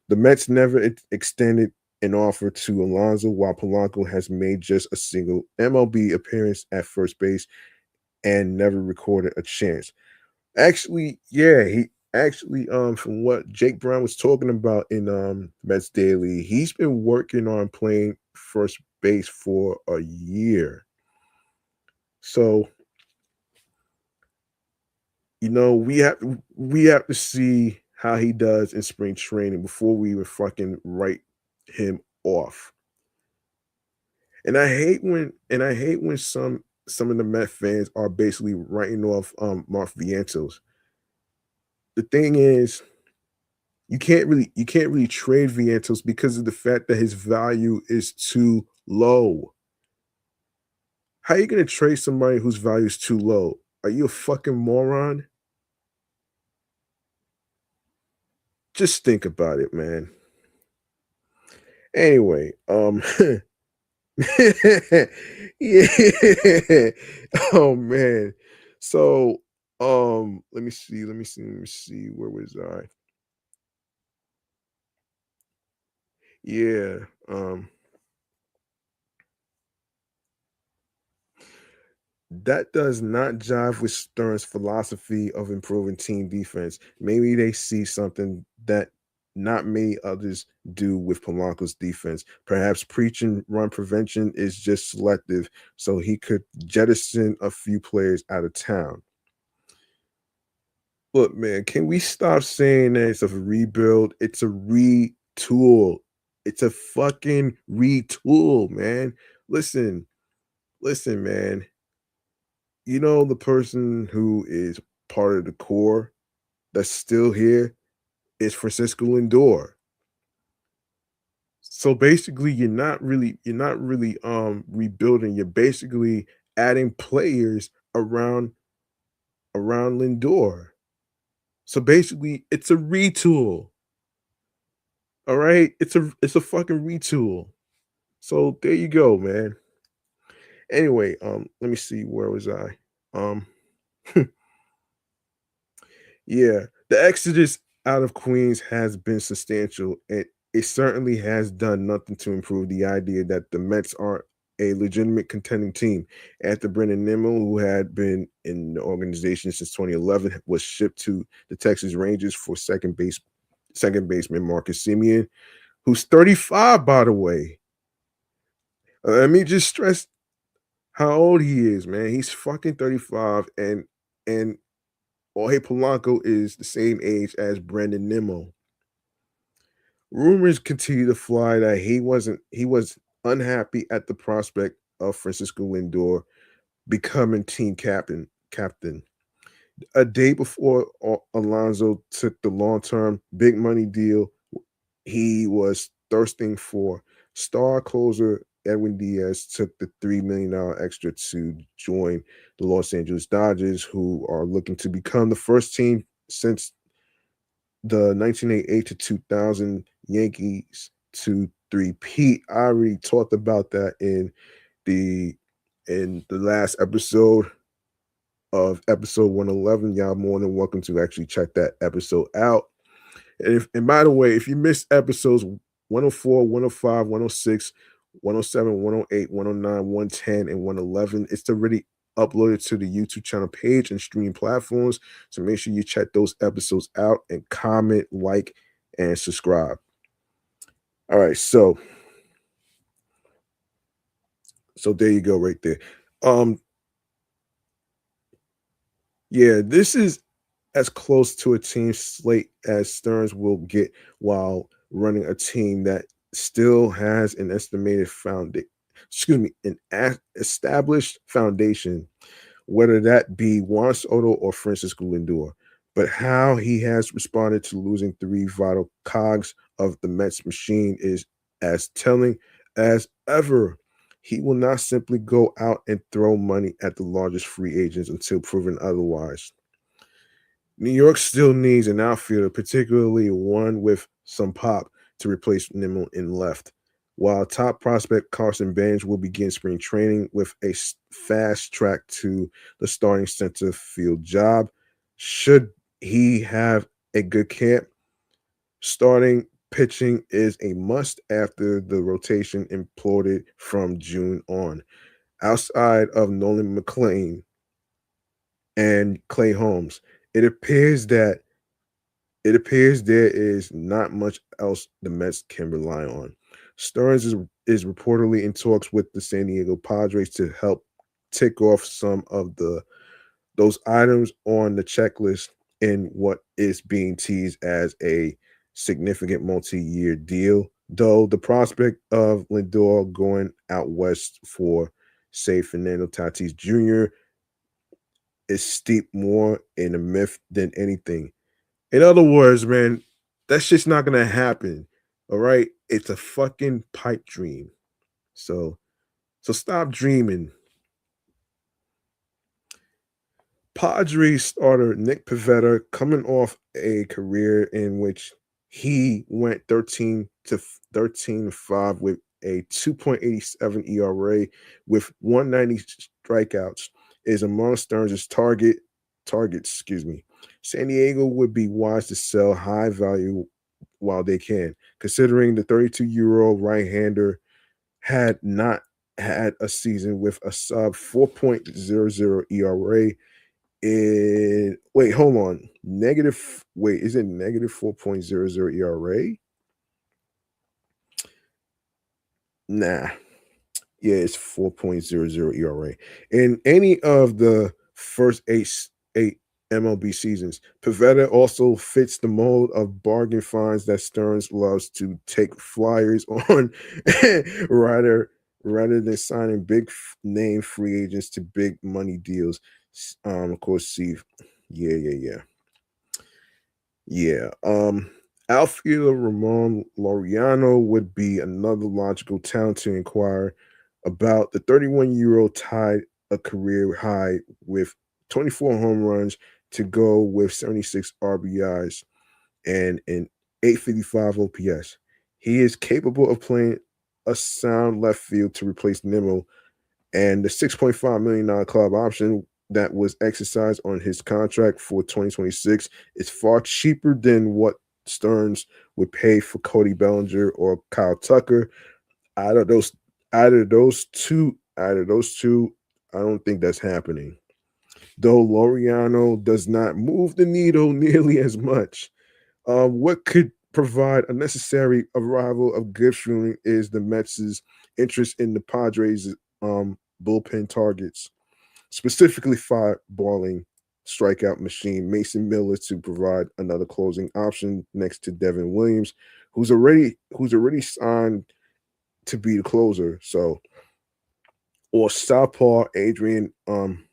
The Mets never extended an offer to Alonso, while Polanco has made just a single MLB appearance at first base and never recorded a chance. Actually, yeah, he actually from what Jake Brown was talking about in Mets Daily, he's been working on playing first base for a year. So, we have to see how he does in spring training before we even fucking write him off. And I hate when some of the Met fans are basically writing off Mark Vientos. The thing is, you can't really trade Vientos because of the fact that his value is too low. How are you gonna trade somebody whose value is too low? Are you a fucking moron? Just think about it, man. Anyway, yeah. Oh man. So let me see. Where was I? Yeah. That does not jive with Stern's philosophy of improving team defense. Maybe they see something that not many others do with Polanco's defense. Perhaps preaching run prevention is just selective, so he could jettison a few players out of town. Look, man, can we stop saying that it's a rebuild? It's a retool. It's a fucking retool, man. Listen, listen, man. You know the person who is part of the core that's still here is Francisco Lindor. So basically, you're not really rebuilding. You're basically adding players around Lindor. So basically, it's a retool. All right, it's a fucking retool. So there you go, man. Anyway, let me see, where was I? Um, yeah, the exodus out of Queens has been substantial, and it certainly has done nothing to improve the idea that the Mets are a legitimate contending team. After Brendan Nimmo, who had been in the organization since 2011, was shipped to the Texas Rangers for second baseman Marcus Semien, who's 35, by the way. Let me just stress how old he is, man. He's fucking 35, and Jorge Polanco is the same age as Brendan Nimmo. Rumors continue to fly that he was unhappy at the prospect of Francisco Lindor becoming team captain. A day before Alonso took the long-term big money deal, he was thirsting for star closer Edwin Diaz took the $3 million extra to join the Los Angeles Dodgers, who are looking to become the first team since the 1988 to 2000 Yankees to three-peat. I already talked about that the in the last episode of episode 111. Y'all more than welcome to actually check that episode out. And by the way, if you missed episodes 104, 105, 106, 107, 108, 109, 110, and 111, it's already uploaded to the YouTube channel page and stream platforms. So make sure you check those episodes out and comment, like, and subscribe. All right, so there you go, right there. Yeah, this is as close to a team slate as Stearns will get while running a team that still has an estimated established foundation, whether that be Juan Soto or Francisco Lindor. But how he has responded to losing three vital cogs of the Mets machine is as telling as ever. He will not simply go out and throw money at the largest free agents until proven otherwise. New York still needs an outfielder, particularly one with some pop, to replace Nimmo in left. While top prospect Carson Benge will begin spring training with a fast track to the starting center field job, should he have a good camp, starting pitching is a must after the rotation imploded from June on. Outside of Nolan McLean and Clay Holmes, it appears that there is not much else the Mets can rely on. Stearns is reportedly in talks with the San Diego Padres to help tick off some of those items on the checklist in what is being teased as a significant multi-year deal. Though the prospect of Lindor going out west for, say, Fernando Tatis Jr. is steeped more in a myth than anything. In other words, man, that shit's not gonna happen. All right, it's a fucking pipe dream. So, stop dreaming. Padres starter Nick Pivetta, coming off a career in which he went 13-5 with a 2.87 ERA with 190 strikeouts, is among Stearns' targets. Excuse me. San Diego would be wise to sell high value while they can, considering the 32-year-old right-hander had not had a season with a sub 4.00 ERA. Wait, hold on. negative. Wait, is it negative 4.00 ERA? Nah. Yeah, it's 4.00 ERA. In any of the first eight MLB seasons, Pavetta also fits the mold of bargain finds that Stearns loves to take flyers on rather rather than signing big name free agents to big money deals. Of course, Steve. Yeah. Yeah. Outfielder Ramon Laureano would be another logical town to inquire about. The 31-year-old tied a career high with 24 home runs to go with 76 RBIs and an 855 OPS. He is capable of playing a sound left field to replace Nimmo, and the $6.5 million club option that was exercised on his contract for 2026 is far cheaper than what Stearns would pay for Cody Bellinger or Kyle Tucker. Out of those, out of those two, I don't think that's happening. Though Laureano does not move the needle nearly as much. What could provide a necessary arrival of good feeling is the Mets' interest in the Padres' bullpen targets, specifically fireballing strikeout machine Mason Miller to provide another closing option next to Devin Williams, who's already signed to be the closer. So, or southpaw Adrian Morjan,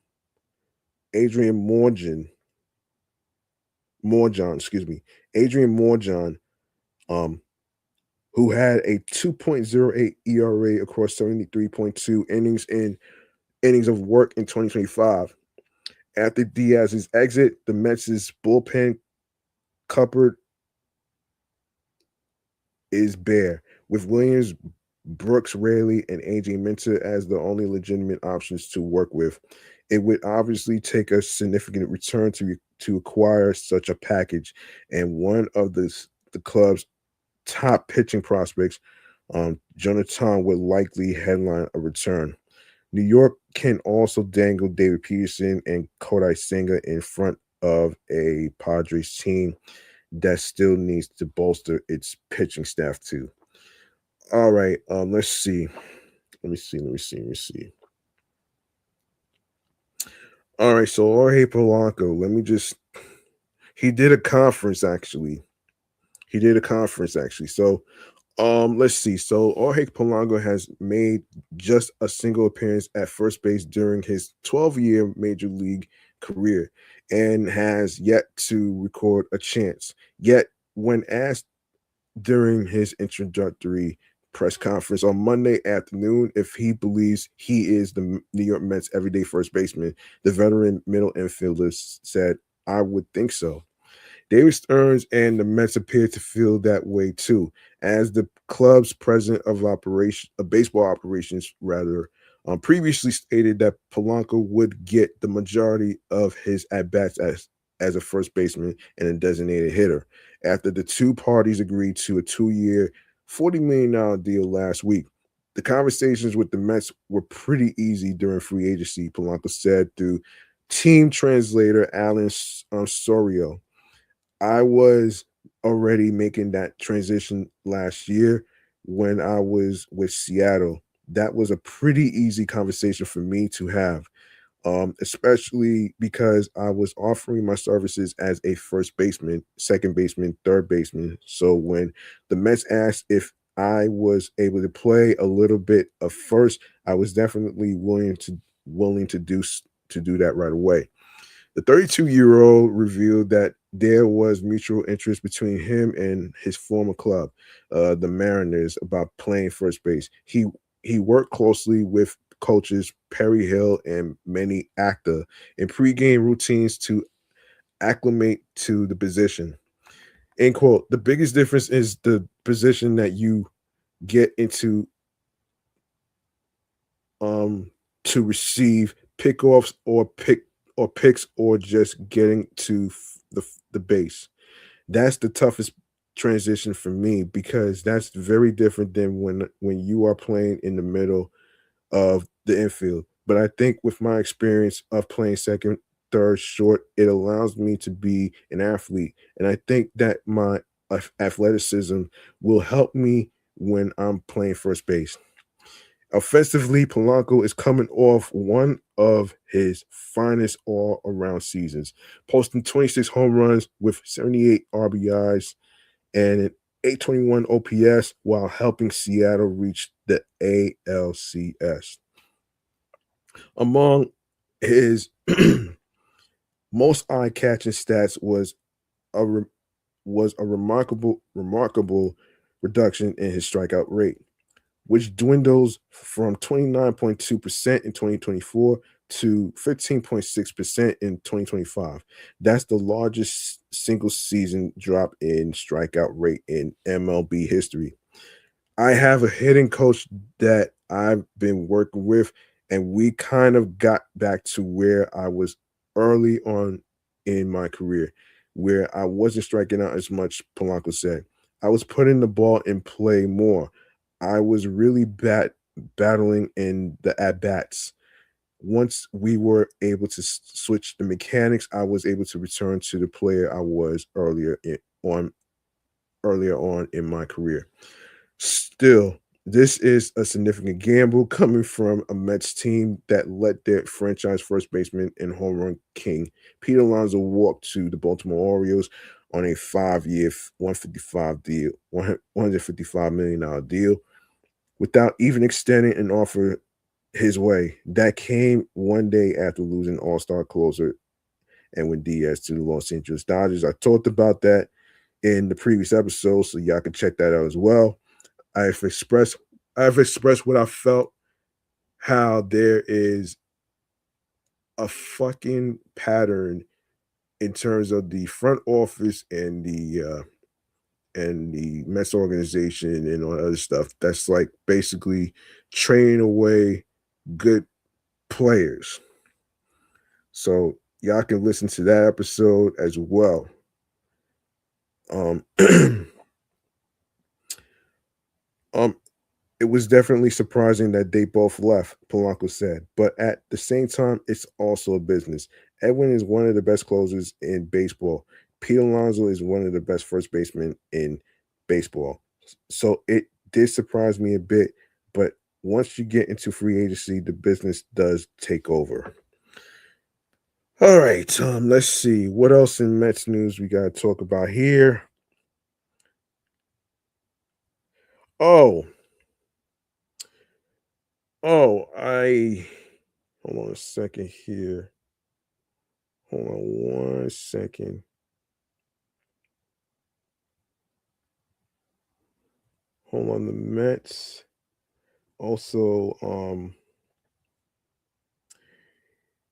excuse me, Adrian Morjan, um, who had a 2.08 ERA across 73.2 innings of work in 2025. After Diaz's exit, the Mets' bullpen cupboard is bare, with Williams, Brooks Raley, and AJ Minter as the only legitimate options to work with. It would obviously take a significant return to acquire such a package, and one of the club's top pitching prospects, Jonathan, would likely headline a return. New York can also dangle David Peterson and Kodai Senga in front of a Padres team that still needs to bolster its pitching staff too. All right, let's see. Let me see. All right, so Jorge Polanco, let me just he did a conference actually. He did a conference actually. So let's see. So Jorge Polanco has made just a single appearance at first base during his 12-year major league career and has yet to record a chance. Yet, when asked during his introductory press conference on Monday afternoon if he believes he is the New York Mets everyday first baseman, the veteran middle infielder said, "I would think so." David Stearns and the Mets appear to feel that way too, as the club's president of baseball operations, rather, previously stated that Polanco would get the majority of his at bats as a first baseman and a designated hitter. After the two parties agreed to a 2-year, $40 million deal last week, the conversations with the Mets were pretty easy during free agency, Polanco said through team translator Alan Suero. I was already making that transition last year when I was with Seattle. That was a pretty easy conversation for me to have, especially because I was offering my services as a first baseman, second baseman, third baseman. So when the Mets asked if I was able to play a little bit of first, I was definitely willing to do that right away. The 32-year-old revealed that there was mutual interest between him and his former club, the Mariners, about playing first base. He worked closely with coaches Perry Hill and Manny Acta in pregame routines to acclimate to the position. End quote. The biggest difference is the position that you get into to receive pickoffs or picks or just getting to the base. That's the toughest transition for me because that's very different than when you are playing in the middle of the infield. But I think with my experience of playing second, third short. It allows me to be an athlete. And I think that my athleticism will help me when I'm playing first base. Offensively, Polanco is coming off one of his finest all around seasons, posting 26 home runs with 78 RBIs and an 821 OPS while helping Seattle reach the ALCS. Among his most eye-catching stats a re- was a remarkable reduction in his strikeout rate, which dwindles from 29.2% in 2024 to 15.6% in 2025. That's the largest single season drop in strikeout rate in MLB history. I have a hitting coach that I've been working with, and we kind of got back to where I was early on in my career, where I wasn't striking out as much, Polanco said. I was putting the ball in play more. I was really battling in the at bats. Once we were able to switch the mechanics, I was able to return to the player I was earlier on in my career. Still, this is a significant gamble coming from a Mets team that let their franchise first baseman and home run king Pete Alonso walk to the Baltimore Orioles on a 5-year, 155 million dollar deal without even extending an offer his way. That came one day after losing All-Star closer Edwin Diaz to the Los Angeles Dodgers. I talked about that in the previous episode, so y'all can check that out as well. I've expressed I've expressed what I felt, how there is a fucking pattern in terms of the front office and the Mets organization and all that other stuff. That's like basically training away good players. So y'all can listen to that episode as well. Um, um, it was definitely surprising that they both left, Polanco said. But at the same time, it's also a business. Edwin is one of the best closers in baseball. Pete Alonso is one of the best first basemen in baseball. So it did surprise me a bit. But once you get into free agency, the business does take over. All right, let's see. What else in Mets news we got to talk about here? Oh, I hold on a second here. Hold on one second. Hold on, the Mets. Also,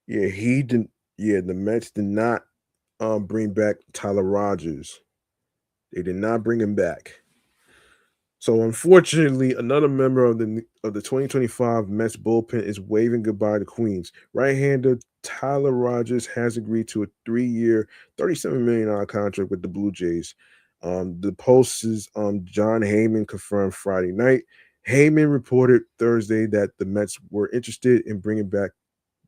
yeah, he didn't. Yeah, the Mets did not bring back Tyler Rodgers. They did not bring him back. So unfortunately, another member of the 2025 Mets bullpen is waving goodbye to Queens. Right-hander Tyler Rodgers has agreed to a 3-year, $37 million contract with the Blue Jays. The Post's John Heyman confirmed Friday night. Heyman reported Thursday that the Mets were interested in bringing back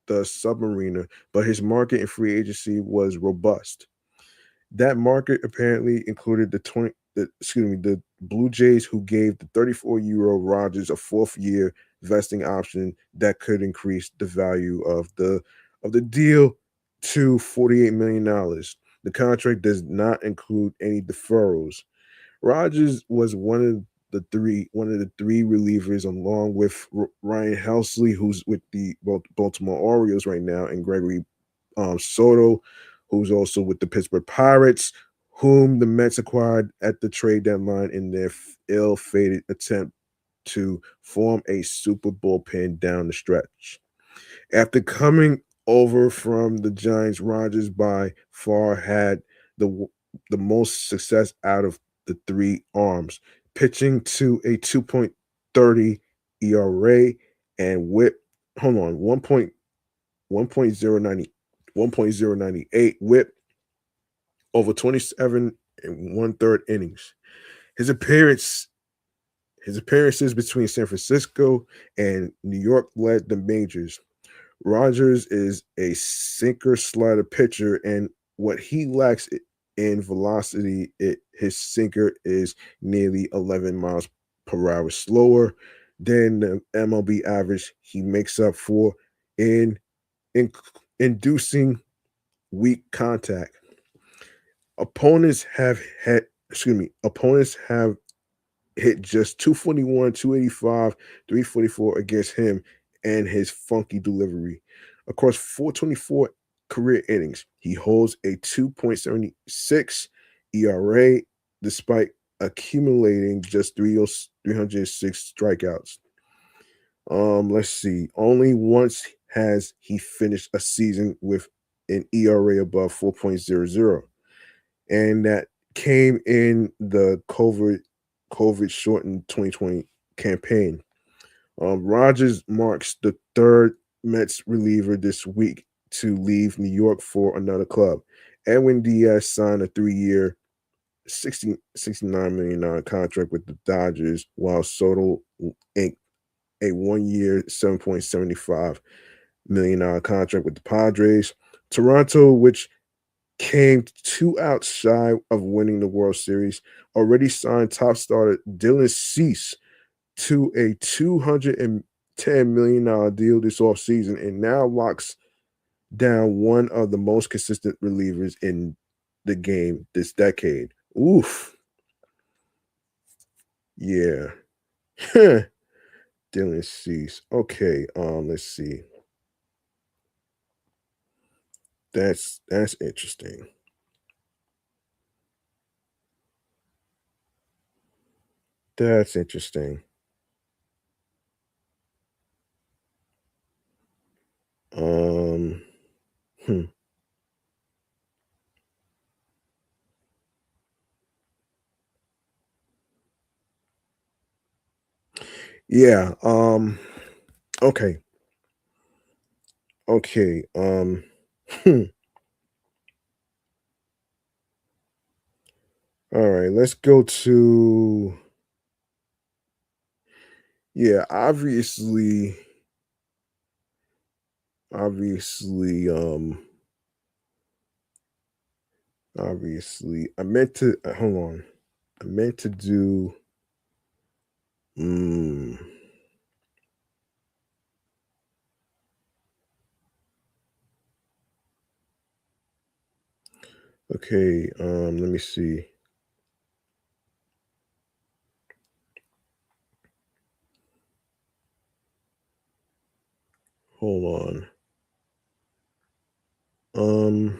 the Submariner, but his market in free agency was robust. That market apparently included the Blue Jays, who gave the 34-year-old Rodgers a 4th-year vesting option that could increase the value of the deal to $48 million. The contract does not include any deferrals. Rodgers was one of the three relievers, along with Ryan Helsley, who's with the Baltimore Orioles right now, and Gregory Soto, who's also with the Pittsburgh Pirates, whom the Mets acquired at the trade deadline in their ill-fated attempt to form a super bullpen down the stretch. After coming over from the Giants, Rodgers by far had the the most success out of the three arms, pitching to a 2.30 ERA and whip. Hold on, 1.098 whip over 27 and one-third innings. His appearance his appearances between San Francisco and New York led the majors. Rodgers is a sinker slider pitcher, and what he lacks in velocity, his sinker is nearly 11 miles per hour slower than the MLB average. He makes up for in, in inducing weak contact. Opponents have hit just 241, 285, 344 against him and his funky delivery. Across 424 career innings, he holds a 2.76 ERA despite accumulating just 306 strikeouts. Let's see. Only once has he finished a season with an ERA above 4.00, and that came in the COVID shortened 2020 campaign. Rodgers marks the third Mets reliever this week to leave New York for another club. Edwin Diaz signed a 3-year, $69 million contract with the Dodgers, while Soto inked a 1-year, $7.75 million contract with the Padres. Toronto, which came 2 outs shy of winning the World Series, already signed top starter Dylan Cease to a $210 million deal this offseason and now locks down one of the most consistent relievers in the game this decade. Oof. Yeah. Dylan Cease. Okay, let's see. That's interesting. That's interesting. Um, hmm. Yeah. Okay. Okay. Hmm. All right. Let's go to. Yeah. Obviously. Obviously. I meant to. Hold on. I meant to do. Mm, okay. Let me see. Hold on. Um.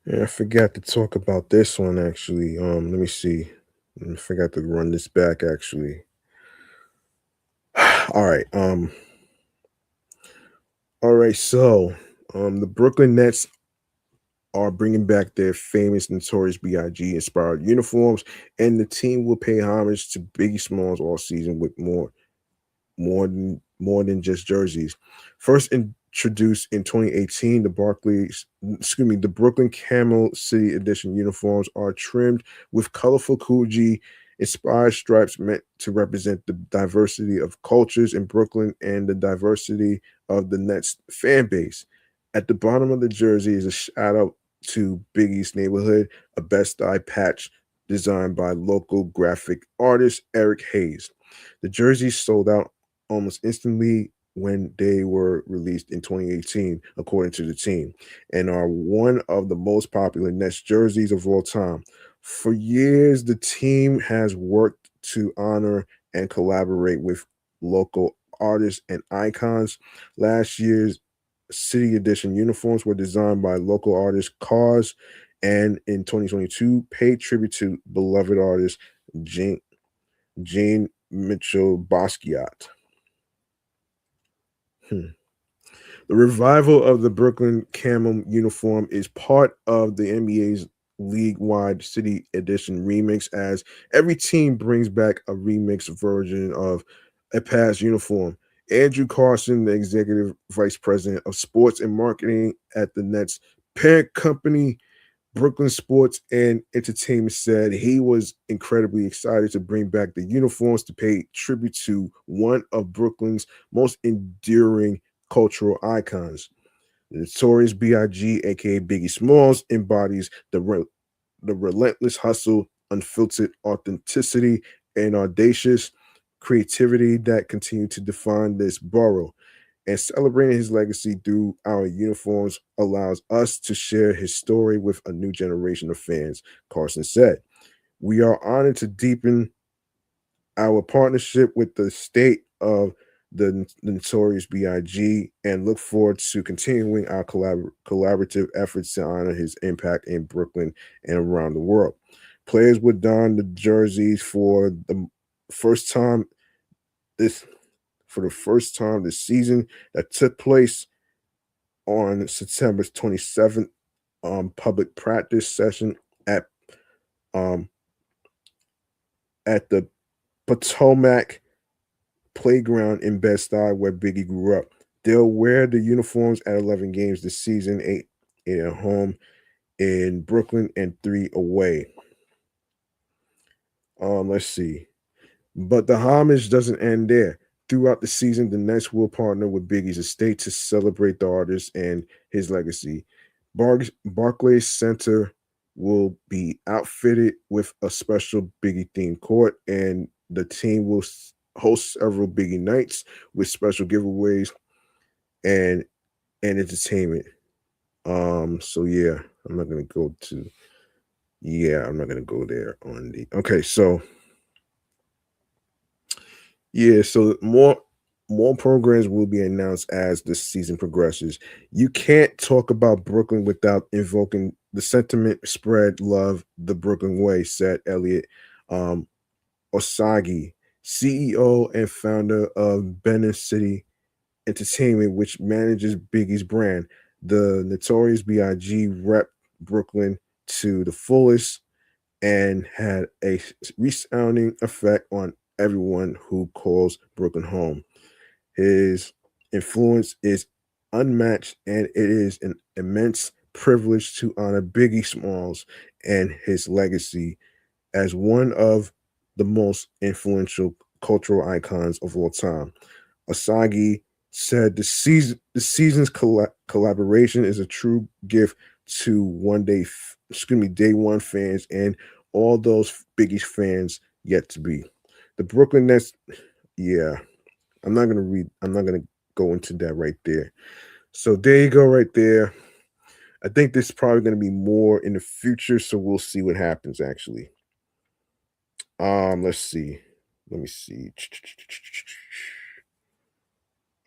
Yeah, I forgot to talk about this one actually. Let me see. I forgot to run this back actually. All right. All right. So, the Brooklyn Nets are bringing back their famous Notorious B.I.G. inspired uniforms, and the team will pay homage to Biggie Smalls all season with more than just jerseys. First introduced in 2018, the Brooklyn Camel City Edition uniforms are trimmed with colorful Coogee inspired stripes meant to represent the diversity of cultures in Brooklyn and the diversity of the Nets fan base. At the bottom of the jersey is a shout out to Biggie's neighborhood, a Best Eye patch designed by local graphic artist Eric Hayes. The jerseys sold out almost instantly when they were released in 2018, according to the team, and are one of the most popular Nets jerseys of all time. For years, the team has worked to honor and collaborate with local artists and icons. Last year's City Edition uniforms were designed by local artist Cause, and in 2022, paid tribute to beloved artist Jean Mitchell Basquiat. Hmm. The revival of the Brooklyn Camel uniform is part of the NBA's league-wide City Edition remix, as every team brings back a remix version of a past uniform. Andrew Carson, the executive vice president of sports and marketing at the Nets parent company, Brooklyn Sports and Entertainment said he was incredibly excited to bring back the uniforms to pay tribute to one of Brooklyn's most enduring cultural icons. The Notorious B.I.G., aka Biggie Smalls, embodies the relentless hustle, unfiltered authenticity, and audacious creativity that continue to define this borough. And celebrating his legacy through our uniforms allows us to share his story with a new generation of fans, Carson said. We are honored to deepen our partnership with the state of the Notorious B.I.G. and look forward to continuing our collaborative efforts to honor his impact in Brooklyn and around the world. Players would don the jerseys first time this for the first time this season that took place on September 27th public practice session at um, at the Potomac Playground in Bed-Stuy, where Biggie grew up. They'll wear the uniforms at 11 games this season, eight at home in Brooklyn and 3 away. Let's see. But the homage doesn't end there. Throughout the season, the Nets will partner with Biggie's estate to celebrate the artist and his legacy. Barclays Center will be outfitted with a special Biggie themed court, and the team will host several Biggie nights with special giveaways and entertainment. So yeah, I'm not gonna go to I'm not gonna go there on the okay, so yeah, so more programs will be announced as the season progresses. You can't talk about Brooklyn without invoking the sentiment spread love the Brooklyn way, said Elliot um, Osagi, CEO and founder of Benin City Entertainment, which manages Biggie's brand. The Notorious B.I.G. rep Brooklyn to the fullest and had a resounding effect on everyone who calls Brooklyn home. His influence is unmatched, and it is an immense privilege to honor Biggie Smalls and his legacy as one of the most influential cultural icons of all time. Asagi said the season's collaboration is a true gift to day one fans and all those Biggie fans yet to be. The Brooklyn Nets, yeah, I'm not gonna go into that right there. So there you go, right there. I think this is probably gonna be more in the future, so we'll see what happens actually. Let's see. Let me see.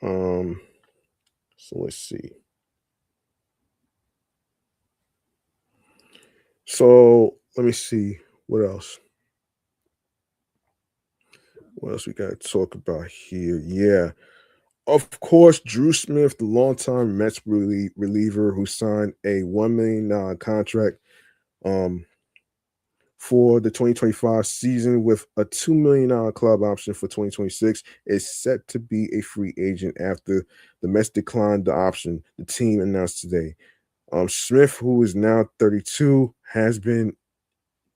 Um, so let's see. So let me see what else. What else we got to talk about here? Yeah, of course, Drew Smith, the longtime Mets reliever who signed a $1 million contract um, for the 2025 season with a $2 million club option for 2026, is set to be a free agent after the Mets declined the option. The team announced today. Smith, who is now 32,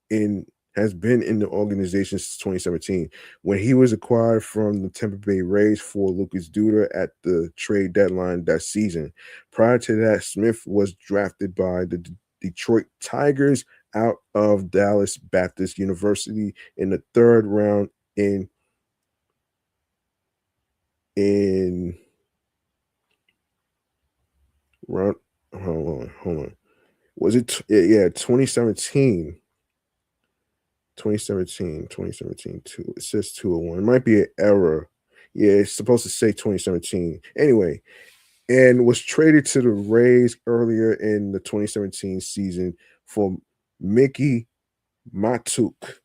in has been in the organization since 2017 when he was acquired from the Tampa Bay Rays for Lucas Duda at the trade deadline that season. Prior to that, Smith was drafted by the Detroit Tigers out of Dallas Baptist University in the third round in round hold on. Was it 2017? 2017, two. It says 201. It might be an error. Yeah, it's supposed to say 2017. Anyway, and was traded to the Rays earlier in the 2017 season for Mickey Matuk.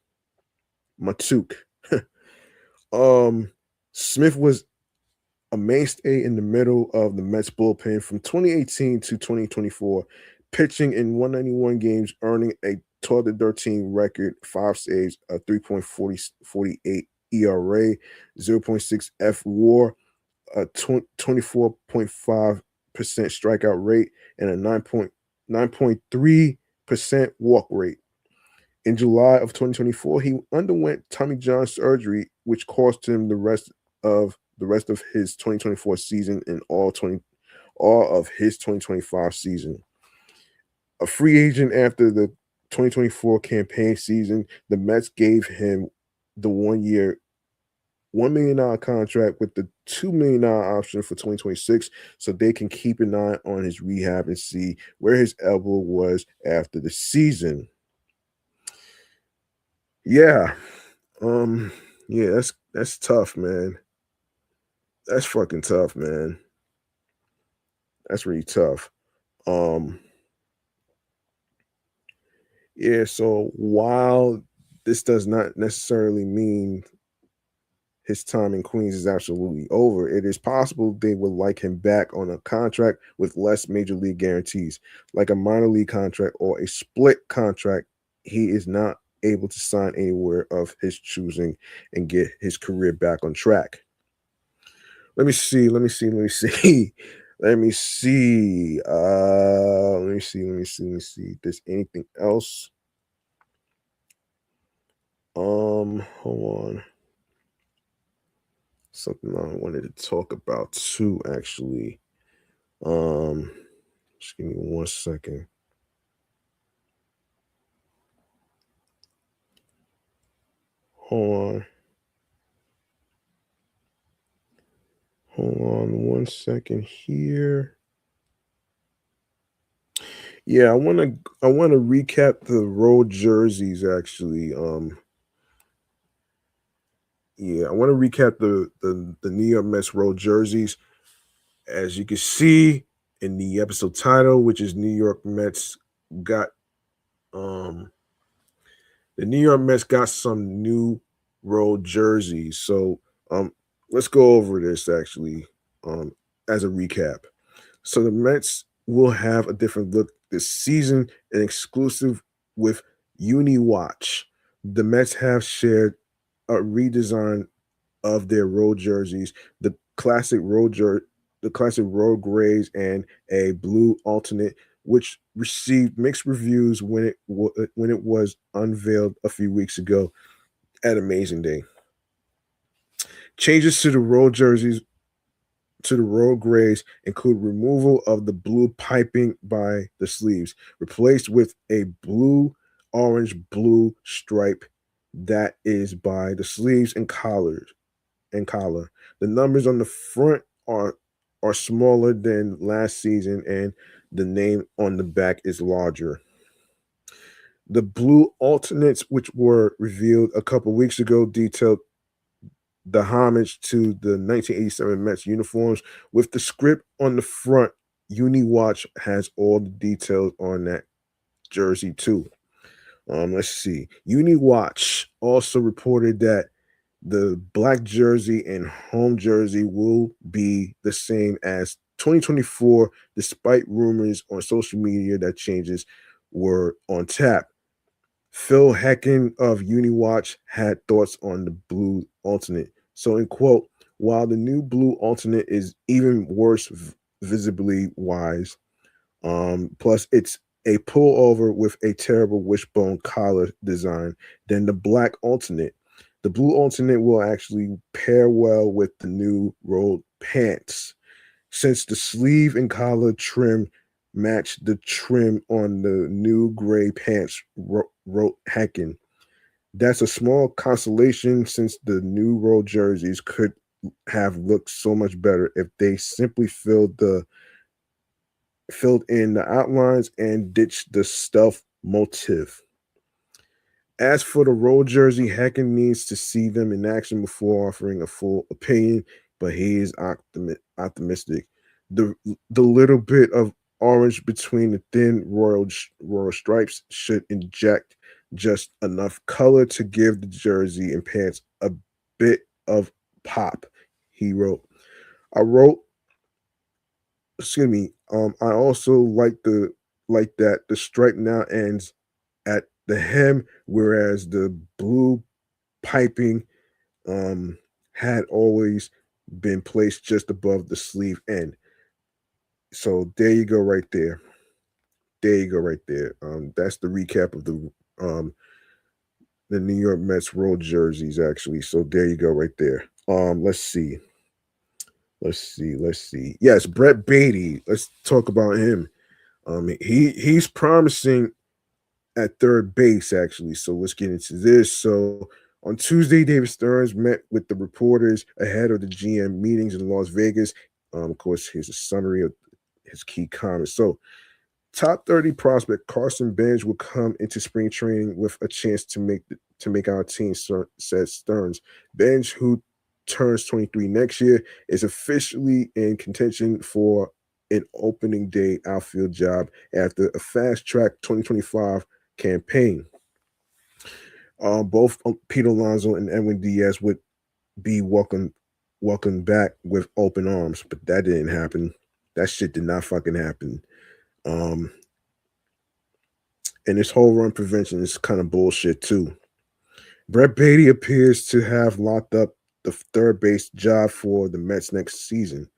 Matuk. um, Smith was a mainstay in the middle of the Mets bullpen from 2018 to 2024, pitching in 191 games, earning a 12-13 record, 5 saves, a 3.48 ERA, 0.6 F WAR, a 24.5% strikeout rate, and a 9.3 walk rate. In July of 2024, he underwent Tommy John surgery, which cost him the rest of his 2024 season and all of his 2025 season. A free agent after the 2024 campaign season, the Mets gave him the 1 year $1 million contract with the $2 million option for 2026, so they can keep an eye on his rehab and see where his elbow was after the season. Yeah. Um, yeah, that's tough, man. That's fucking tough, man. That's really tough. Um, yeah, so while this does not necessarily mean his time in Queens is absolutely over, it is possible they would like him back on a contract with less major league guarantees, like a minor league contract or a split contract. He is not able to sign anywhere of his choosing and get his career back on track. Let me see. Let me see. Let me see. Let me see. Let me see. Let me see. Let me see. If there's anything else? Hold on. Something I wanted to talk about too, actually. Um, just give me 1 second. Hold on. Hold on 1 second here. Yeah, I wanna recap the road jerseys actually. Yeah, I want to recap the New York Mets road jerseys. As you can see in the episode title, which is New York Mets got um the New York Mets got some new road jerseys. So let's go over this actually as a recap. So the Mets will have a different look this season, an exclusive with Uni Watch. The Mets have shared a redesign of their road jerseys, the classic the classic road grays and a blue alternate, which received mixed reviews when it was unveiled a few weeks ago at Amazing Day. Changes to the road grays include removal of the blue piping by the sleeves, replaced with a blue stripe that is by the sleeves and collar. The numbers on the front are smaller than last season, and the name on the back is larger. The blue alternates, which were revealed a couple weeks ago, detailed the homage to the 1987 Mets uniforms with the script on the front. UniWatch has all the details on that jersey too. Let's see. UniWatch also reported that the black jersey and home jersey will be the same as 2024, despite rumors on social media that changes were on tap. Phil Hecken of UniWatch had thoughts on the blue alternate. So, in quote, while the new blue alternate is even worse visibly wise, plus it's a pullover with a terrible wishbone collar design, than the black alternate. The blue alternate will actually pair well with the new rolled pants, since the sleeve and collar trim match the trim on the new gray pants, wrote Hacken. That's a small consolation since the new road jerseys could have looked so much better if they simply filled in the outlines and ditched the stealth motif. As for the road jersey, Hacken needs to see them in action before offering a full opinion, but he is optimistic. The the little bit of orange between the thin royal stripes should inject just enough color to give the jersey and pants a bit of pop. He wrote. I wrote, excuse me. I also like that the stripe now ends at the hem, whereas the blue piping um, had always been placed just above the sleeve end. So there you go, right there. there you go, right there. That's the recap of the New York Mets road jerseys, actually. So there you go, right there. Let's see. Let's see. Yes, Brett Baty. Let's talk about him. He's promising at third base, actually. So let's get into this. So on Tuesday, David Stearns met with the reporters ahead of the GM meetings in Las Vegas. Of course, here's a summary of his key comments. So top 30 prospect Carson Benge will come into spring training with a chance to make our team, said Stearns. Benge, who turns 23 next year, is officially in contention for an opening day outfield job after a fast track 2025 campaign. Both Pete Alonso and Edwin Diaz would be welcomed back with open arms, but that didn't happen. That shit did not fucking happen. Um, and this whole run prevention is kind of bullshit too. Brett Baty appears to have locked up the third base job for the Mets next season.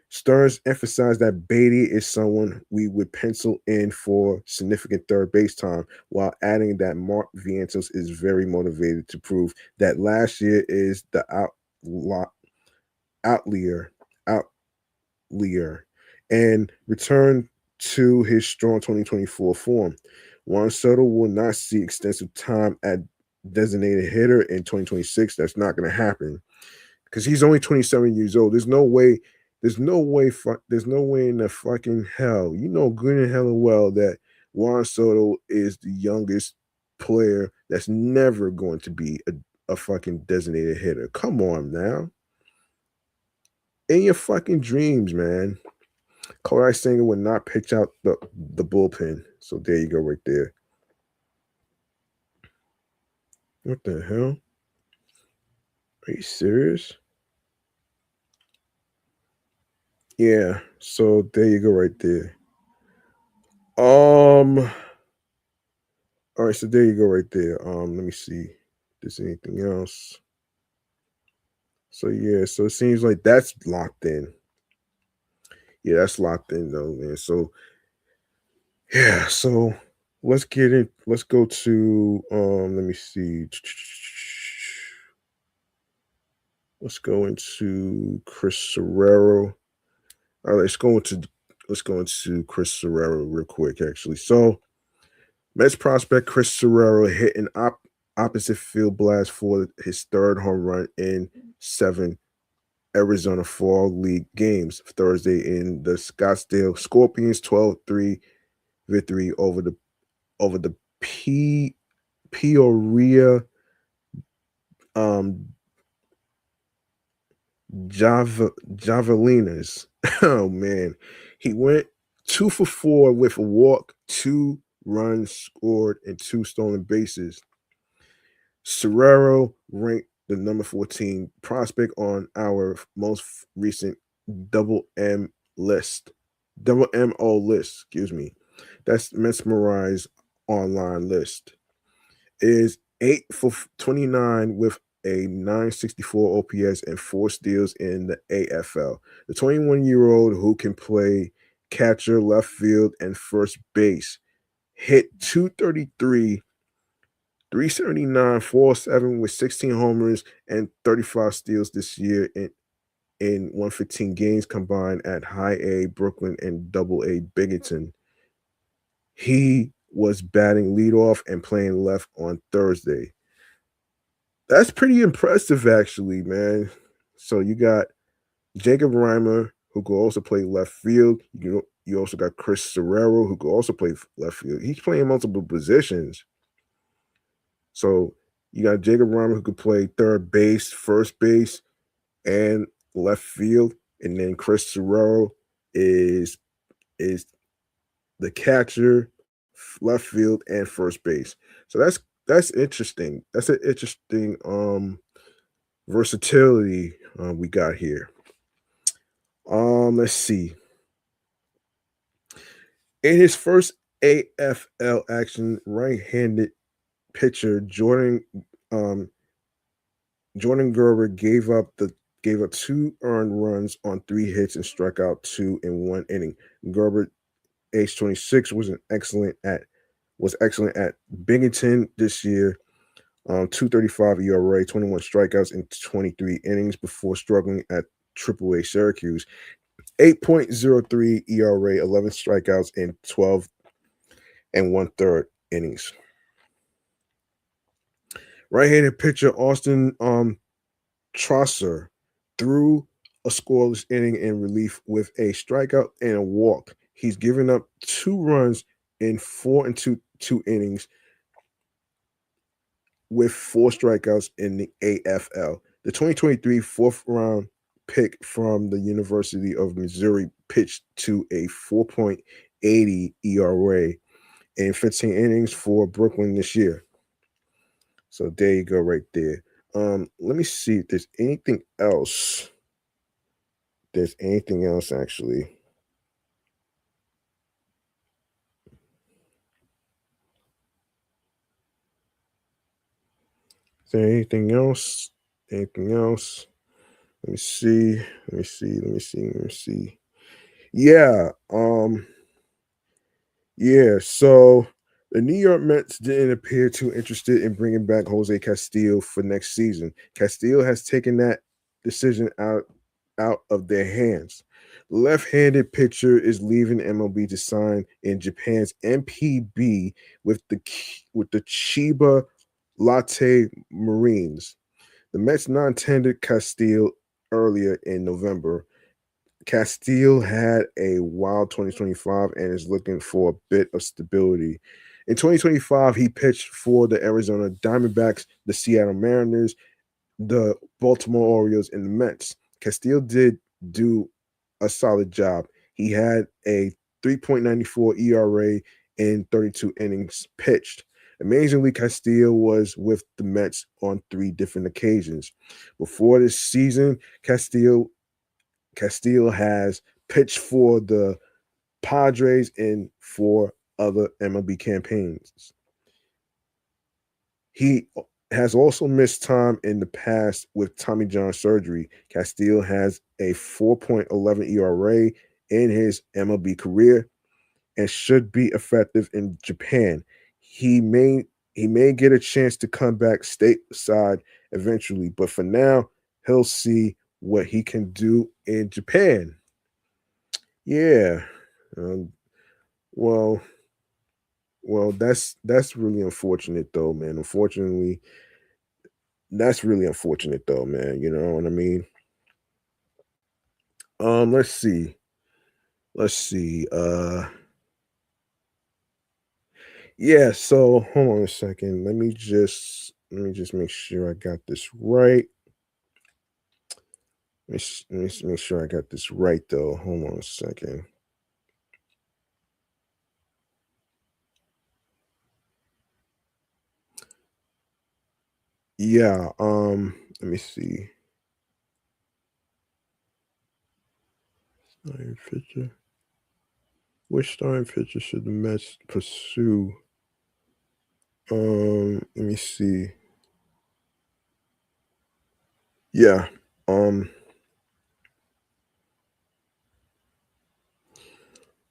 Stearns emphasized that Baty is someone we would pencil in for significant third base time, while adding that Mark Vientos is very motivated to prove that last year is the outlier, outlier, and return to his strong 2024 form. Juan Soto will not see extensive time at designated hitter in 2026. That's not going to happen because he's only 27 years old. There's no way. There's no way. There's no way in the fucking hell. You know good and hell and well that Juan Soto is the youngest player that's never going to be a fucking designated hitter. Come on now. In your fucking dreams, man. Corey Singer would not pitch out the bullpen. So there you go, right there. What the hell? Are you serious? Yeah. So there you go, right there. All right. So there you go, right there. Let me see. If there's anything else? So yeah. So it seems like that's locked in. Yeah, that's locked in though, man. So yeah. So let's get it. Let's go to. Let me see. Let's go into Chris Suero. All right, let's go into Chris Suero real quick, actually. So Mets prospect Chris Suero hit an opposite field blast for his third home run in 7 Arizona Fall League games Thursday in the Scottsdale Scorpions 12-3 victory over the Peoria um Javelinas. Oh man, he went 2 for 4 with a walk, 2 runs scored, and 2 stolen bases. Suero ranked the number 14 prospect on our most recent double M list, double MO list. Excuse me. That's mesmerized online list. Is 8 for 29 with a 964 OPS and 4 steals in the AFL. The 21-year-old who can play catcher, left field, and first base hit 233, 379, 407 with 16 homers and 35 steals this year in 115 games combined at High A Brooklyn and Double A Binghamton. He was batting leadoff and playing left on Thursday. That's pretty impressive, actually, man. So you got Jacob Reimer, who could also play left field. You also got Chris Suero, who could also play left field. He's playing multiple positions. So you got Jacob Reimer, who could play third base, first base, and left field. And then Chris Suero is the catcher, left field, and first base. So that's interesting. That's an interesting versatility we got here. Let's see. In his first AFL action, right-handed pitcher um, Jordan Gerber gave up 2 earned runs on 3 hits and struck out 2 in 1 inning. Gerber age 26, was excellent at Binghamton this year. 235 ERA, 21 strikeouts in 23 innings before struggling at AAA Syracuse. 8.03 ERA, 11 strikeouts in 12 and one third innings. Right-handed pitcher Austin Trosser threw a scoreless inning in relief with a strikeout and a walk. He's given up 2 runs in 4 and 2 innings with 4 strikeouts in the AFL. The 2023 fourth-round pick from the University of Missouri pitched to a 4.80 ERA in 15 innings for Brooklyn this year. So there you go right there. Let me see if there's anything else. There's anything else actually. Is there anything else? Anything else? Let me see. Yeah. Yeah. So the New York Mets didn't appear too interested in bringing back Jose Castillo for next season. Castillo has taken that decision out of their hands. The left-handed pitcher is leaving MLB to sign in Japan's MPB with the Chiba Latte Marines. The Mets non-tendered Castillo earlier in November. Castillo had a wild 2025 and is looking for a bit of stability. In 2025, he pitched for the Arizona Diamondbacks, the Seattle Mariners, the Baltimore Orioles, and the Mets. Castillo did do a solid job. He had a 3.94 ERA in 32 innings pitched. Amazingly, Castillo was with the Mets on 3 different occasions. Before this season, Castillo has pitched for the Padres in 4 other MLB campaigns. He has also missed time in the past with Tommy John surgery. Castillo has a 4.11 ERA in his MLB career and should be effective in Japan. He may get a chance to come back stateside eventually, but for now, he'll see what he can do in Japan. Yeah. Well, that's really unfortunate though, man. Unfortunately, that's really unfortunate though, man. You know what I mean? Let's see. Yeah, so hold on a second. Let me just make sure I got this right. Let me make sure I got this right though. Hold on a second. Yeah, let me see. Starting pitcher. Which starting pitcher should the Mets pursue? Let me see. Yeah.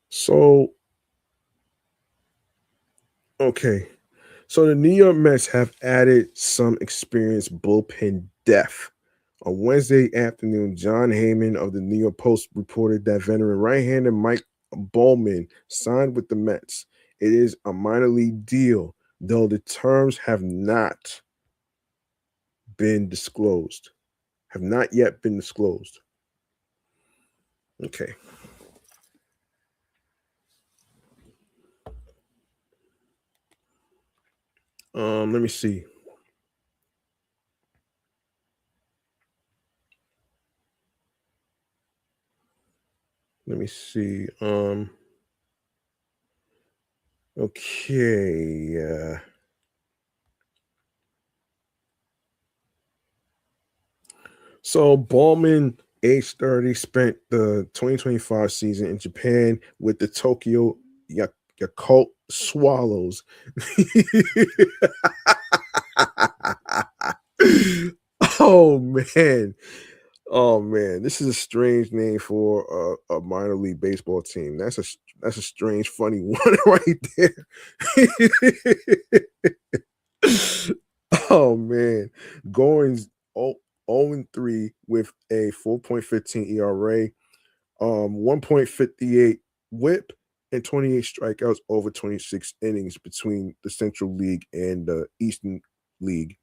So okay. So the New York Mets have added some experienced bullpen depth. On Wednesday afternoon, John Heyman of the New York Post reported that veteran right-hander Mike Baumman signed with the Mets. It is a minor league deal, though the terms have not been disclosed. Have not yet been disclosed. Okay. Let me see. Let me see. Okay. So Ballman, age 30, spent the 2025 season in Japan with the Tokyo Yakult Swallows. Oh man. Oh man, this is a strange name for a minor league baseball team. That's a strange, funny one right there. Oh man, Goins 0-3 with a 4.15 ERA, 1.58 WHIP, and 28 strikeouts over 26 innings between the Central League and the Eastern League.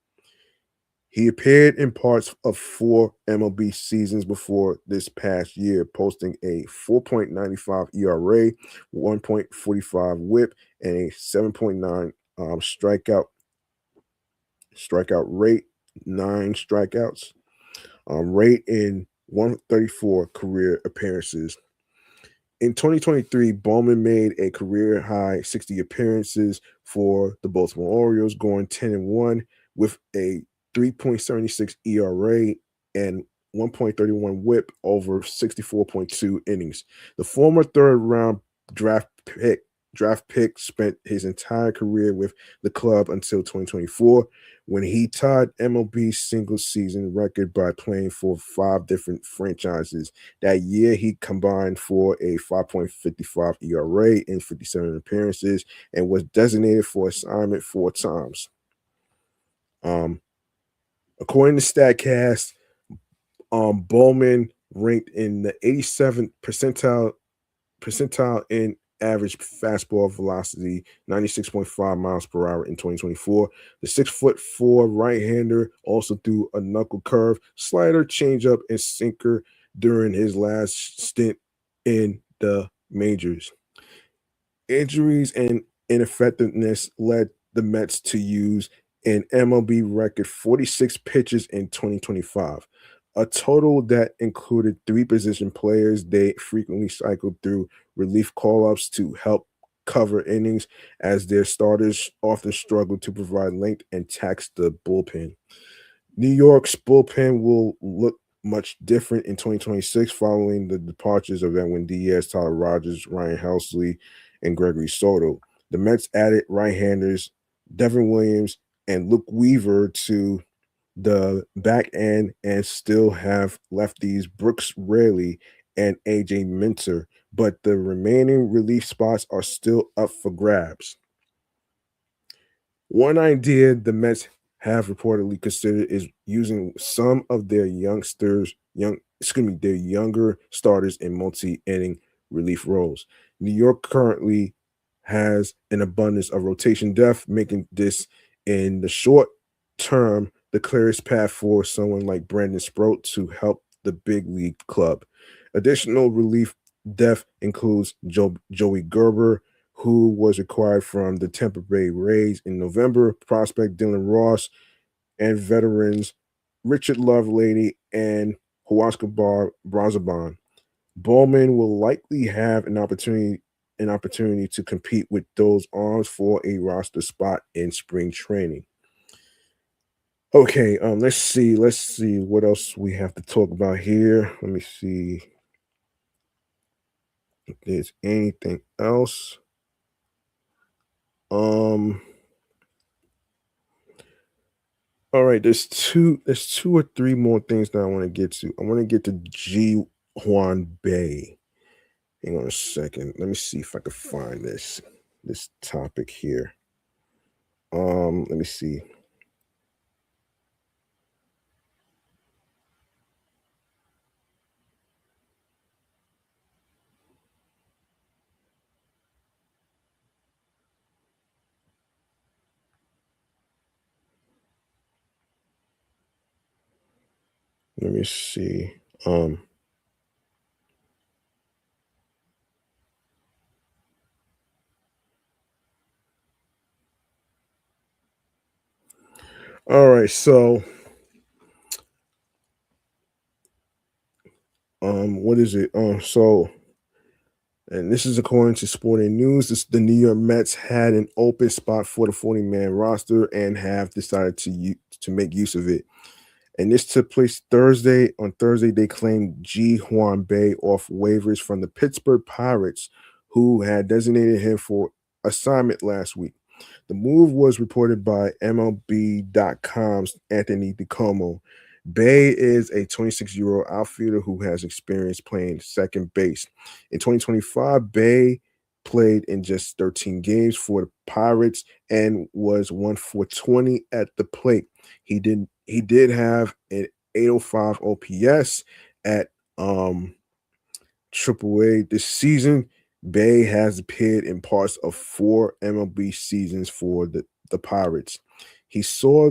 He appeared in parts of 4 MLB seasons before this past year, posting a 4.95 ERA, 1.45 WHIP, and a 7.9 strikeout rate, 9 strikeouts, rate in 134 career appearances. In 2023, Baumman made a career high 60 appearances for the Baltimore Orioles, going 10-1 with a 3.76 ERA and 1.31 WHIP over 64.2 innings. The former third round draft pick spent his entire career with the club until 2024, when he tied MLB's single season record by playing for 5 different franchises. That year, he combined for a 5.55 ERA in 57 appearances and was designated for assignment 4 times. Um, According to StatCast, Bowman ranked in the 87th percentile in average fastball velocity, 96.5 miles per hour in 2024. The 6'4" right-hander also threw a knuckle curve, slider, changeup, and sinker during his last stint in the majors. Injuries and ineffectiveness led the Mets to use an MLB record 46 pitches in 2025, a total that included 3 position players. They frequently cycled through relief call-ups to help cover innings, as their starters often struggled to provide length and tax the bullpen. New York's bullpen will look much different in 2026 following the departures of Edwin Diaz, Tyler Rodgers, Ryan Helsley, and Gregory Soto. The Mets added right-handers Devin Williams and Luke Weaver to the back end and still have lefties Brooks Raley and AJ Minter, but the remaining relief spots are still up for grabs. One idea the Mets have reportedly considered is using some of their their younger starters in multi-inning relief roles. New York currently has an abundance of rotation depth, making this in the short term the clearest path for someone like Brandon Sproat to help the big league club. Additional relief depth includes Joey Gerber, who was acquired from the Tampa Bay Rays in November, prospect Dylan Ross, and veterans Richard Lovelady and Huascar Brazaban. Bowman will likely have an opportunity to compete with those arms for a roster spot in spring training. Okay, let's see what else we have to talk about here. Let me see if there's anything else. Um All right, there's two or three more things that I want to get to. I want to get to Ji Hwan Bae. Hang on a second. Let me see if I can find this topic here. Let me see. Let me see. Um all right, so what is it? And this is according to Sporting News. The New York Mets had an open spot for the 40-man roster and have decided to make use of it. And this took place Thursday. On Thursday, they claimed Ji Hwan Bae off waivers from the Pittsburgh Pirates, who had designated him for assignment last week. The move was reported by MLB.com's Anthony DiComo. Bay is a 26-year-old outfielder who has experience playing second base. In 2025, Bay played in just 13 games for the Pirates and was 1 for 20 at the plate. He did have an 805 OPS at AAA this season. Bay has appeared in parts of 4 MLB seasons for the Pirates. He saw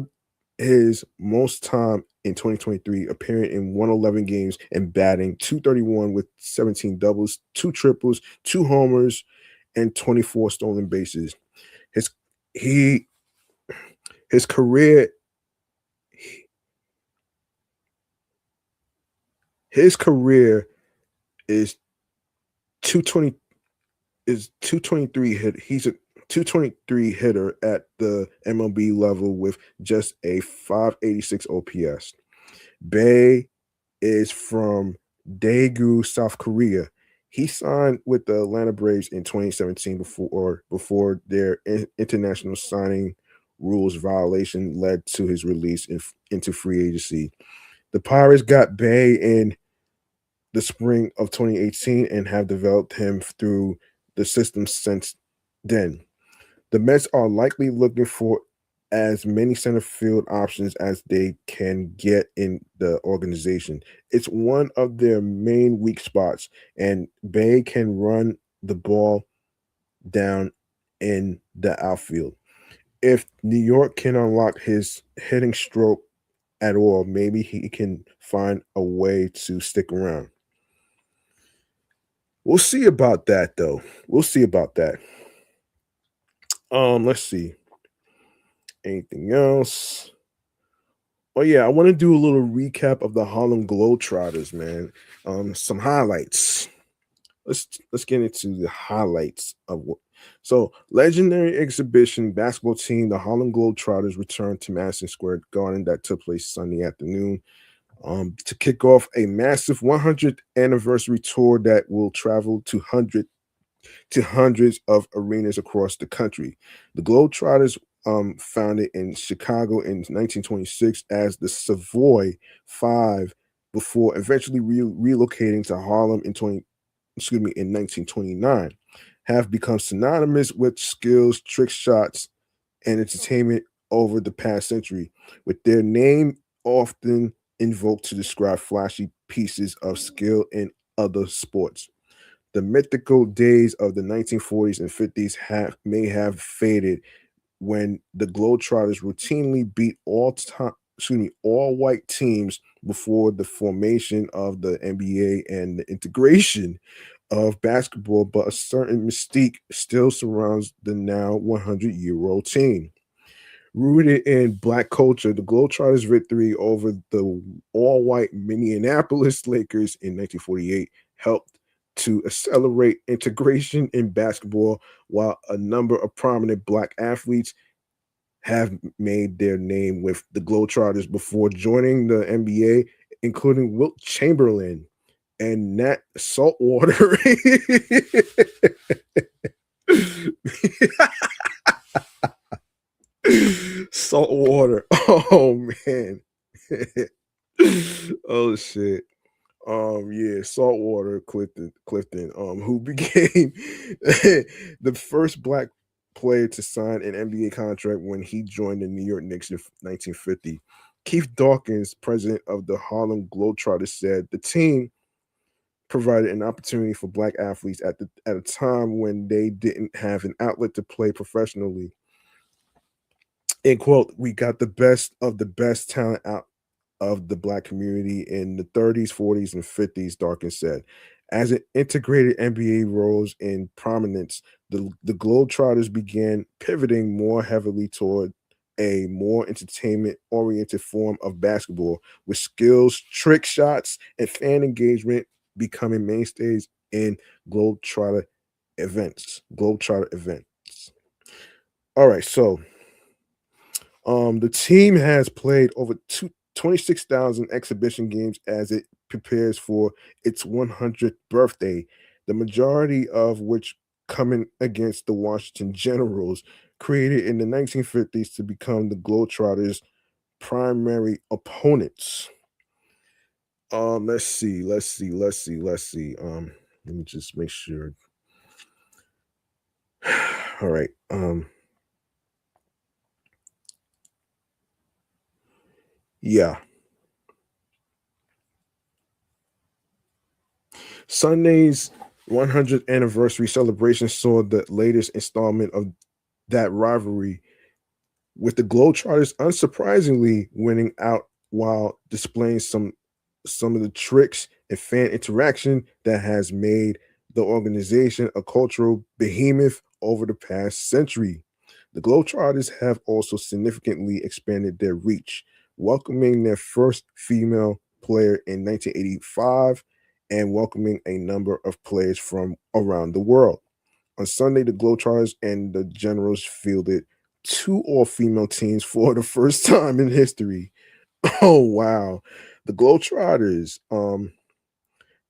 his most time in 2023, appearing in 111 games and batting 231 with 17 doubles, two triples, two homers, and 24 stolen bases. His he his career his career is 220 is 223 hit. He's a 223 hitter at the MLB level with just a 586 OPS. Bay is from Daegu, South Korea. He signed with the Atlanta Braves in 2017 before their international signing rules violation led to his release into free agency. The Pirates got Bay in the spring of 2018 and have developed him through the system since then. The Mets are likely looking for as many center field options as they can get in the organization. It's one of their main weak spots, and Bay can run the ball down in the outfield. If New York can unlock his hitting stroke at all, maybe he can find a way to stick around. We'll see about that, though. We'll see about that. Let's see. Anything else? Oh yeah, I want to do a little recap of the Harlem Globetrotters, man. Some highlights. Let's get into the highlights of what. So, legendary exhibition basketball team, the Harlem Globetrotters, returned to Madison Square Garden that took place Sunday afternoon to kick off a massive 100th anniversary tour that will travel to hundreds of arenas across the country. The Globetrotters, founded in Chicago in 1926 as the Savoy Five, before eventually relocating to Harlem in 1929, have become synonymous with skills, trick shots, and entertainment over the past century, with their name often invoked to describe flashy pieces of skill in other sports. The mythical days of the 1940s and 50s may have faded when the Globetrotters routinely beat all white teams before the formation of the NBA and the integration of basketball, but a certain mystique still surrounds the now 100-year-old team. Rooted in black culture, the Globetrotters' victory over the all-white Minneapolis Lakers in 1948 helped to accelerate integration in basketball, while a number of prominent black athletes have made their name with the Globetrotters before joining the NBA, including Wilt Chamberlain and Nat Saltwater. Saltwater. Oh man. Oh shit. Yeah, Saltwater Clifton, who became the first black player to sign an NBA contract when he joined the New York Knicks in 1950. Keith Dawkins, president of the Harlem Globetrotters, said the team provided an opportunity for black athletes at a time when they didn't have an outlet to play professionally. End quote. We got the best of the best talent out of the black community in the 30s, 40s, and 50s, Dawkins said. As it integrated NBA roles in prominence, the Globetrotters began pivoting more heavily toward a more entertainment oriented form of basketball, with skills, trick shots, and fan engagement becoming mainstays in Globetrotter events. All right, so the team has played over 26,000 exhibition games as it prepares for its 100th birthday, the majority of which coming against the Washington Generals, created in the 1950s to become the Globetrotters' primary opponents. Let's see. Let me just make sure. All right. Yeah. Sunday's 100th anniversary celebration saw the latest installment of that rivalry, with the Globetrotters unsurprisingly winning out while displaying some of the tricks and fan interaction that has made the organization a cultural behemoth over the past century. The Globetrotters have also significantly expanded their reach, welcoming their first female player in 1985 and welcoming a number of players from around the world. On Sunday, the Globetrotters and the Generals fielded two all-female teams for the first time in history. Oh wow. The Globetrotters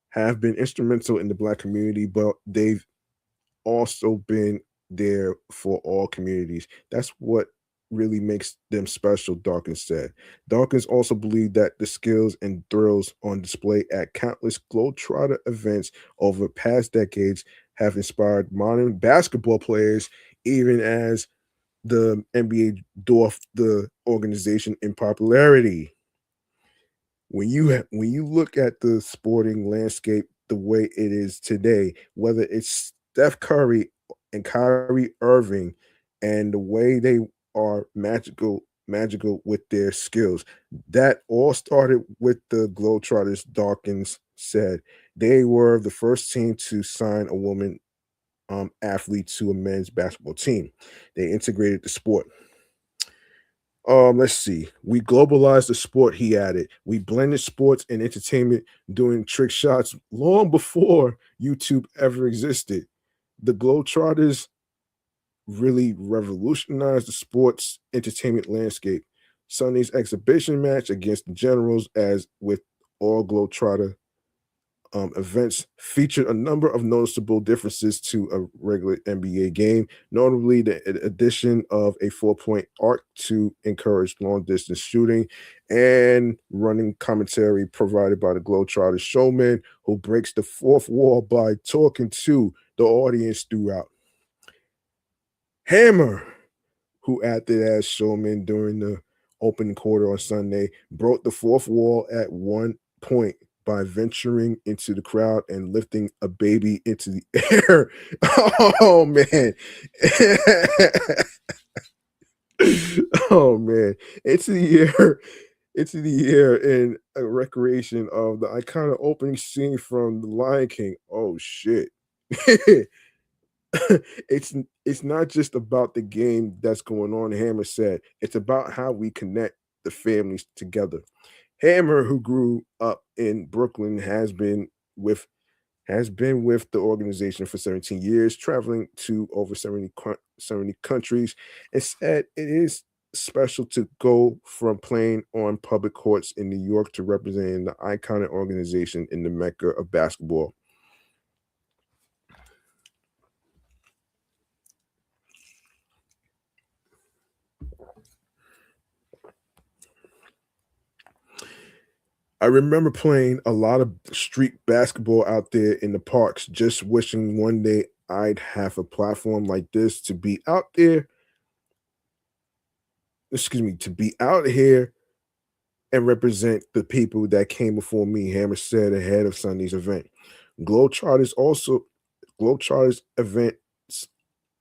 have been instrumental in the black community, but they've also been there for all communities. That's what really makes them special, Dawkins said. Dawkins also believed that the skills and thrills on display at countless Globetrotter events over past decades have inspired modern basketball players, even as the NBA dwarfed the organization in popularity. When you look at the sporting landscape the way it is today, whether it's Steph Curry and Kyrie Irving and the way they are magical with their skills, that all started with the Globetrotters. Dawkins said they were the first team to sign a woman athlete to a men's basketball team. They integrated the sport. Let's see. We globalized the sport, he added. We blended sports and entertainment, doing trick shots long before YouTube ever existed. The Globetrotters really revolutionized the sports entertainment landscape. Sunday's exhibition match against the Generals, as with all Globetrotter events, featured a number of noticeable differences to a regular NBA game, notably the addition of a 4-point arc to encourage long distance shooting and running commentary provided by the Globetrotters showman, who breaks the fourth wall by talking to the audience throughout. Hammer, who acted as showman during the opening quarter on Sunday, broke the fourth wall at one point by venturing into the crowd and lifting a baby into the air. Oh man. Oh man. Into the air. Into the air in a recreation of the iconic opening scene from The Lion King. Oh shit. it's it's not just about the game that's going on, Hammer said. It's about how we connect the families together. Hammer, who grew up in Brooklyn, with has been with the organization for 17 years, traveling to over 70 countries, and said it is special to go from playing on public courts in New York to representing the iconic organization in the mecca of basketball. I remember playing a lot of street basketball out there in the parks, just wishing one day I'd have a platform like this to be out there, excuse me, to be out here and represent the people that came before me, Hammer said ahead of Sunday's event. Globetrotters also Globetrotters events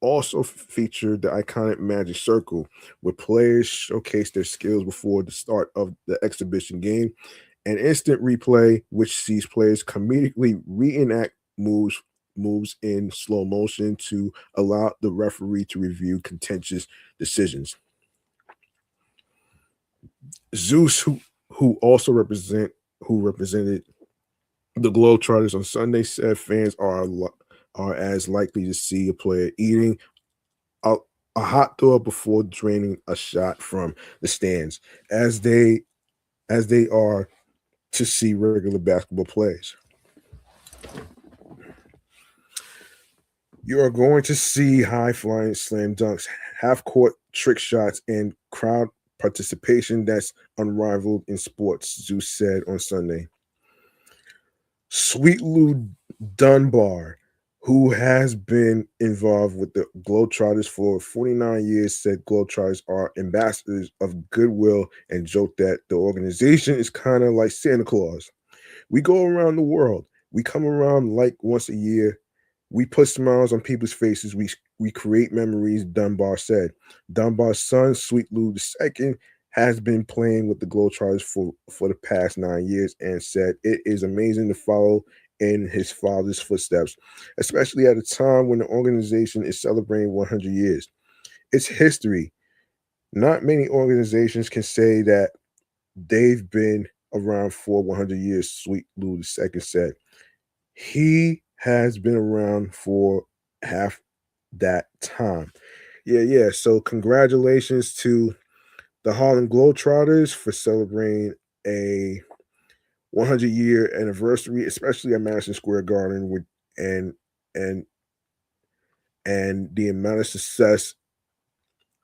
also featured the iconic Magic Circle, where players showcase their skills before the start of the exhibition game. An instant replay, which sees players comedically reenact moves in slow motion to allow the referee to review contentious decisions. Zeus, who also represented the Globetrotters on Sunday, said fans are as likely to see a player eating a, a hot dog before draining a shot from the stands as they are to see regular basketball plays. You are going to see high flying slam dunks, half court trick shots, and crowd participation that's unrivaled in sports, Zeus said on Sunday. Sweet Lou Dunbar, who has been involved with the Globetrotters for 49 years, said Globetrotters are ambassadors of goodwill and joked that the organization is kind of like Santa Claus. We go around the world. We come around like once a year. We put smiles on people's faces. We create memories, Dunbar said. Dunbar's son, Sweet Lou II, has been playing with the Globetrotters for the past 9 years and said it is amazing to follow in his father's footsteps, especially at a time when the organization is celebrating 100 years. It's history. Not many organizations can say that they've been around for 100 years, Sweet Lou II said. He has been around for half that time. Yeah, yeah. So congratulations to the Harlem Globetrotters for celebrating a 100-year anniversary, especially at Madison Square Garden with and and and the amount of success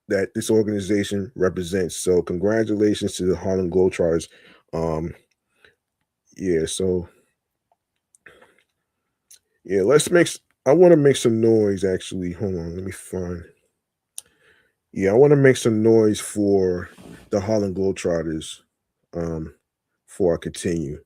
that this organization represents. So congratulations to the Harlem Globetrotters. Um yeah, so yeah, I want to make some noise actually. Hold on, let me find. Yeah, I want to make some noise for the Harlem Globetrotters um before I continue.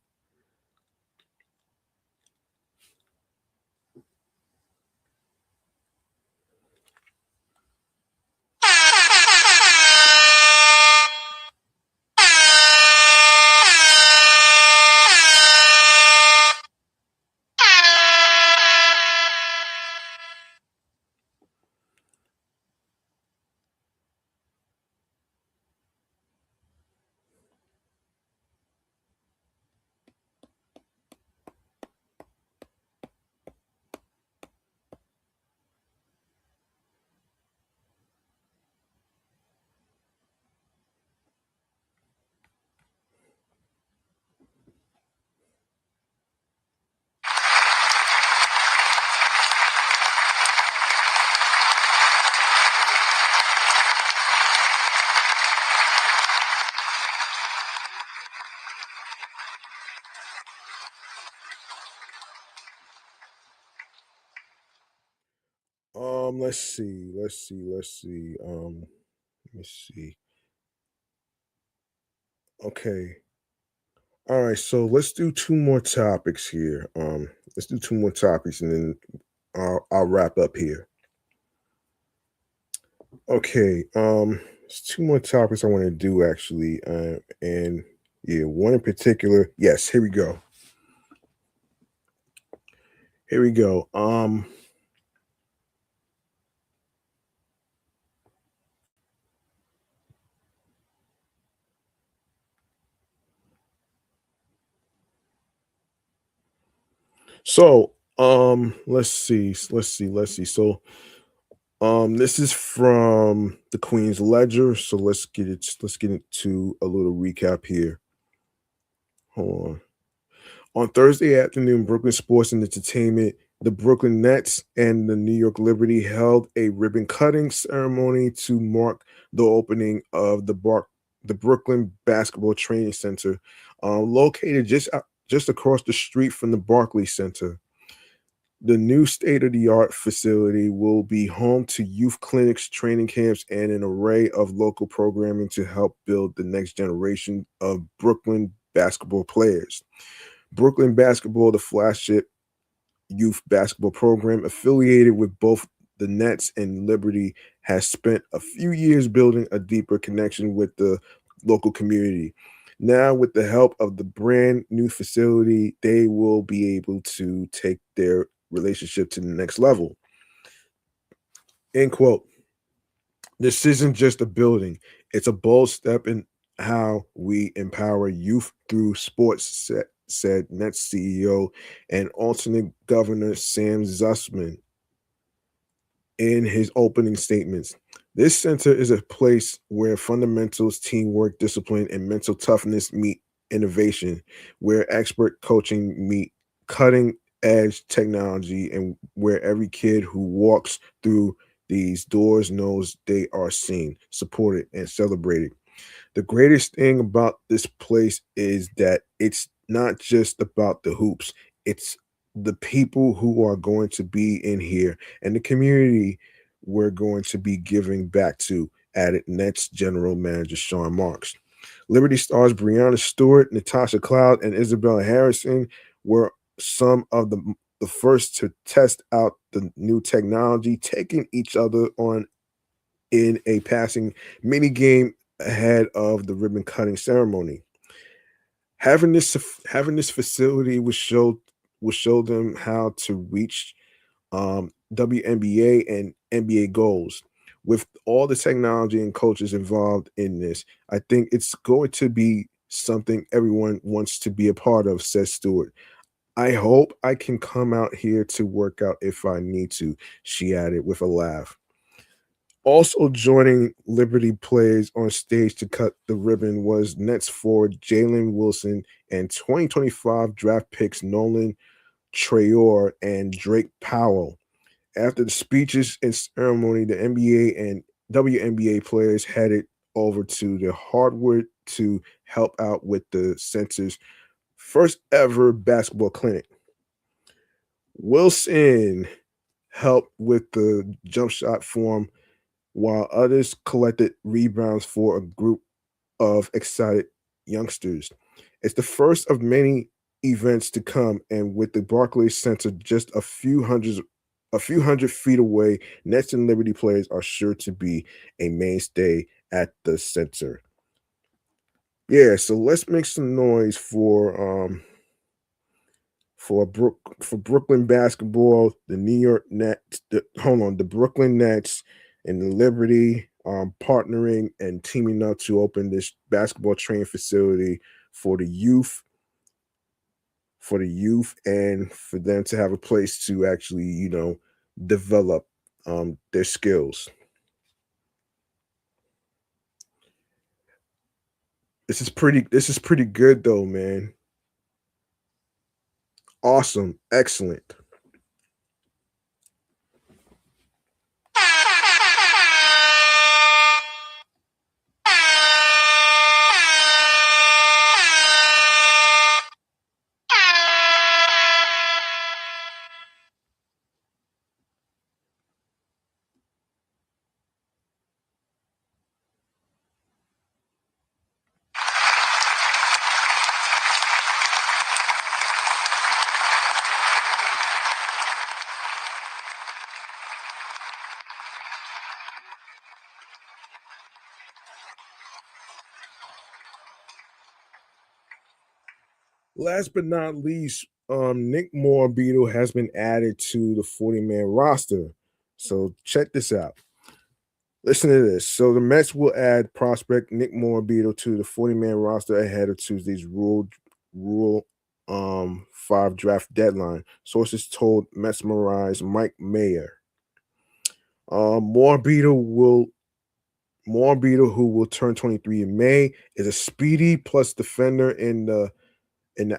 Let me see. Okay. All right, so let's do two more topics here. Let's do two more topics and then I'll wrap up here. Okay. There's two more topics I want to do actually. And yeah, one in particular. Yes, here we go. Here we go. So let's see. So this is from the Queen's Ledger. So let's get into a little recap here. Hold on. On Thursday afternoon, Brooklyn Sports and Entertainment, the Brooklyn Nets and the New York Liberty held a ribbon cutting ceremony to mark the opening of the Brooklyn Basketball Training Center, located just across the street from the Barclays Center. The new state of the art facility will be home to youth clinics, training camps, and an array of local programming to help build the next generation of Brooklyn basketball players. Brooklyn Basketball, the flagship youth basketball program affiliated with both the Nets and Liberty, has spent a few years building a deeper connection with the local community. Now, with the help of the brand new facility, they will be able to take their relationship to the next level. End quote. This isn't just a building, it's a bold step in how we empower youth through sports, said Nets CEO and alternate governor Sam Zussman in his opening statements. This center is a place where fundamentals, teamwork, discipline, and mental toughness meet innovation, where expert coaching meet cutting edge technology, and where every kid who walks through these doors knows they are seen, supported, and celebrated. The greatest thing about this place is that it's not just about the hoops. It's the people who are going to be in here and the community we're going to be giving back to, added Nets general manager Sean Marks. Liberty stars Breonna Stewart, Natasha Cloud, and Isabella Harrison were some of the first to test out the new technology, taking each other on in a passing mini game ahead of the ribbon cutting ceremony. Having this facility will show them how to reach WNBA and NBA goals. With all the technology and coaches involved in this, I think it's going to be something everyone wants to be a part of, says Stewart. I hope I can come out here to work out if I need to, she added with a laugh. Also joining Liberty players on stage to cut the ribbon was Nets forward Jalen Wilson and 2025 draft picks Nolan Traore and Drake Powell. After the speeches and ceremony, the NBA and WNBA players headed over to the hardwood to help out with the center's first ever basketball clinic. Wilson helped with the jump shot form while others collected rebounds for a group of excited youngsters. It's the first of many events to come, and with the Barclays Center just a few hundred feet away, Nets and Liberty players are sure to be a mainstay at the center. Yeah, so let's make some noise for Brooklyn basketball, the New York Nets, the Brooklyn Nets and the Liberty partnering and teaming up to open this basketball training facility for the youth, and for them to have a place to actually, develop their skills. This is pretty good though, man. Awesome, excellent. Last but not least, Nick Morabito has been added to the 40-man roster. So check this out. Listen to this. So the Mets will add prospect Nick Morabito to the 40-man roster ahead of Tuesday's Rule 5 draft deadline. Sources told Mesmerized Mike Mayer. Morabito, who will turn 23 in May, is a speedy plus defender in the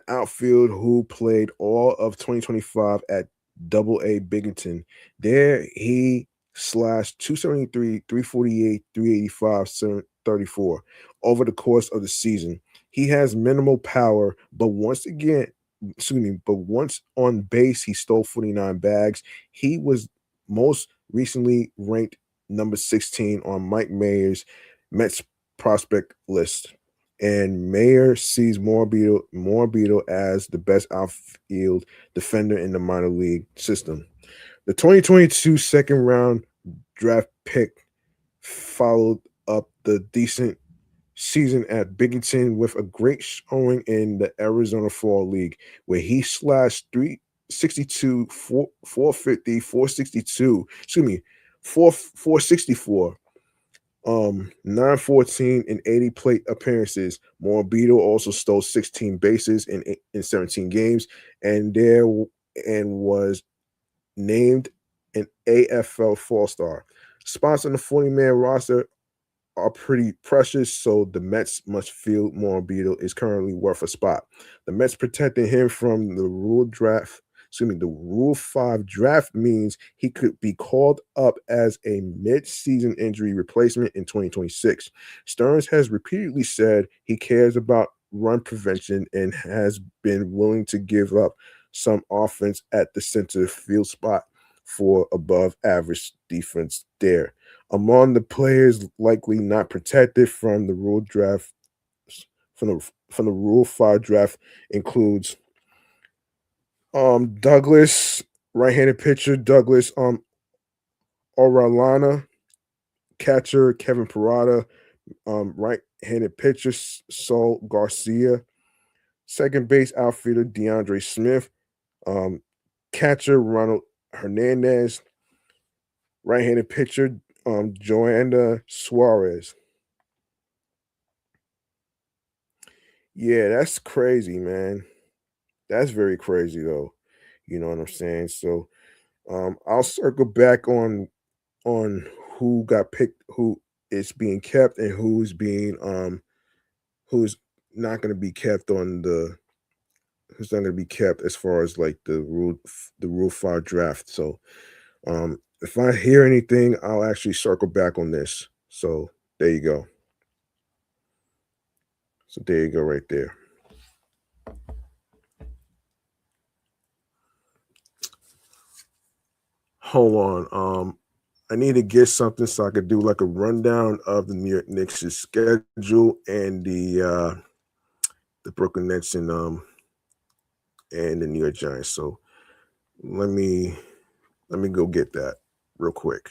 outfield who played all of 2025 at Double A Binghamton. There he slashed 273, 348, 385, 734 over the course of the season. He has minimal power, but once on base, he stole 49 bags. He was most recently ranked number 16 on Mike Mayer's Mets prospect list, and Mayer sees Morabito as the best outfield defender in the minor league system. The 2022 second round draft pick followed up the decent season at Binghamton with a great showing in the Arizona Fall League, where he slashed 362, 450, 462, 464, 914 and 80 plate appearances. Morabito also stole 16 bases in 17 games, and was named an AFL Fall Star. Spots on the 40-man roster are pretty precious, so the Mets must feel Morabito is currently worth a spot. The Mets protecting him from the Rule 5 draft means he could be called up as a mid-season injury replacement in 2026. Stearns has repeatedly said he cares about run prevention and has been willing to give up some offense at the center field spot for above average defense there. Among the players likely not protected from the rule draft from the Rule 5 draft includes Douglas, right-handed pitcher Douglas Orellana, catcher Kevin Parada, right-handed pitcher Saul Garcia, second base outfielder DeAndre Smith, um, catcher Ronald Hernandez, right-handed pitcher Joanna Suarez. Yeah, that's crazy, man. That's very crazy though. You know what I'm saying? So I'll circle back on who got picked, who is being kept, and who's not going to be kept on the who's not going to be kept as far as like the Rule 5 draft. So if I hear anything, I'll actually circle back on this. So there you go. So there you go, right there. Hold on. I need to get something so I could do like a rundown of the New York Knicks' schedule and the Brooklyn Nets and the New York Giants. So let me let me go get that real quick.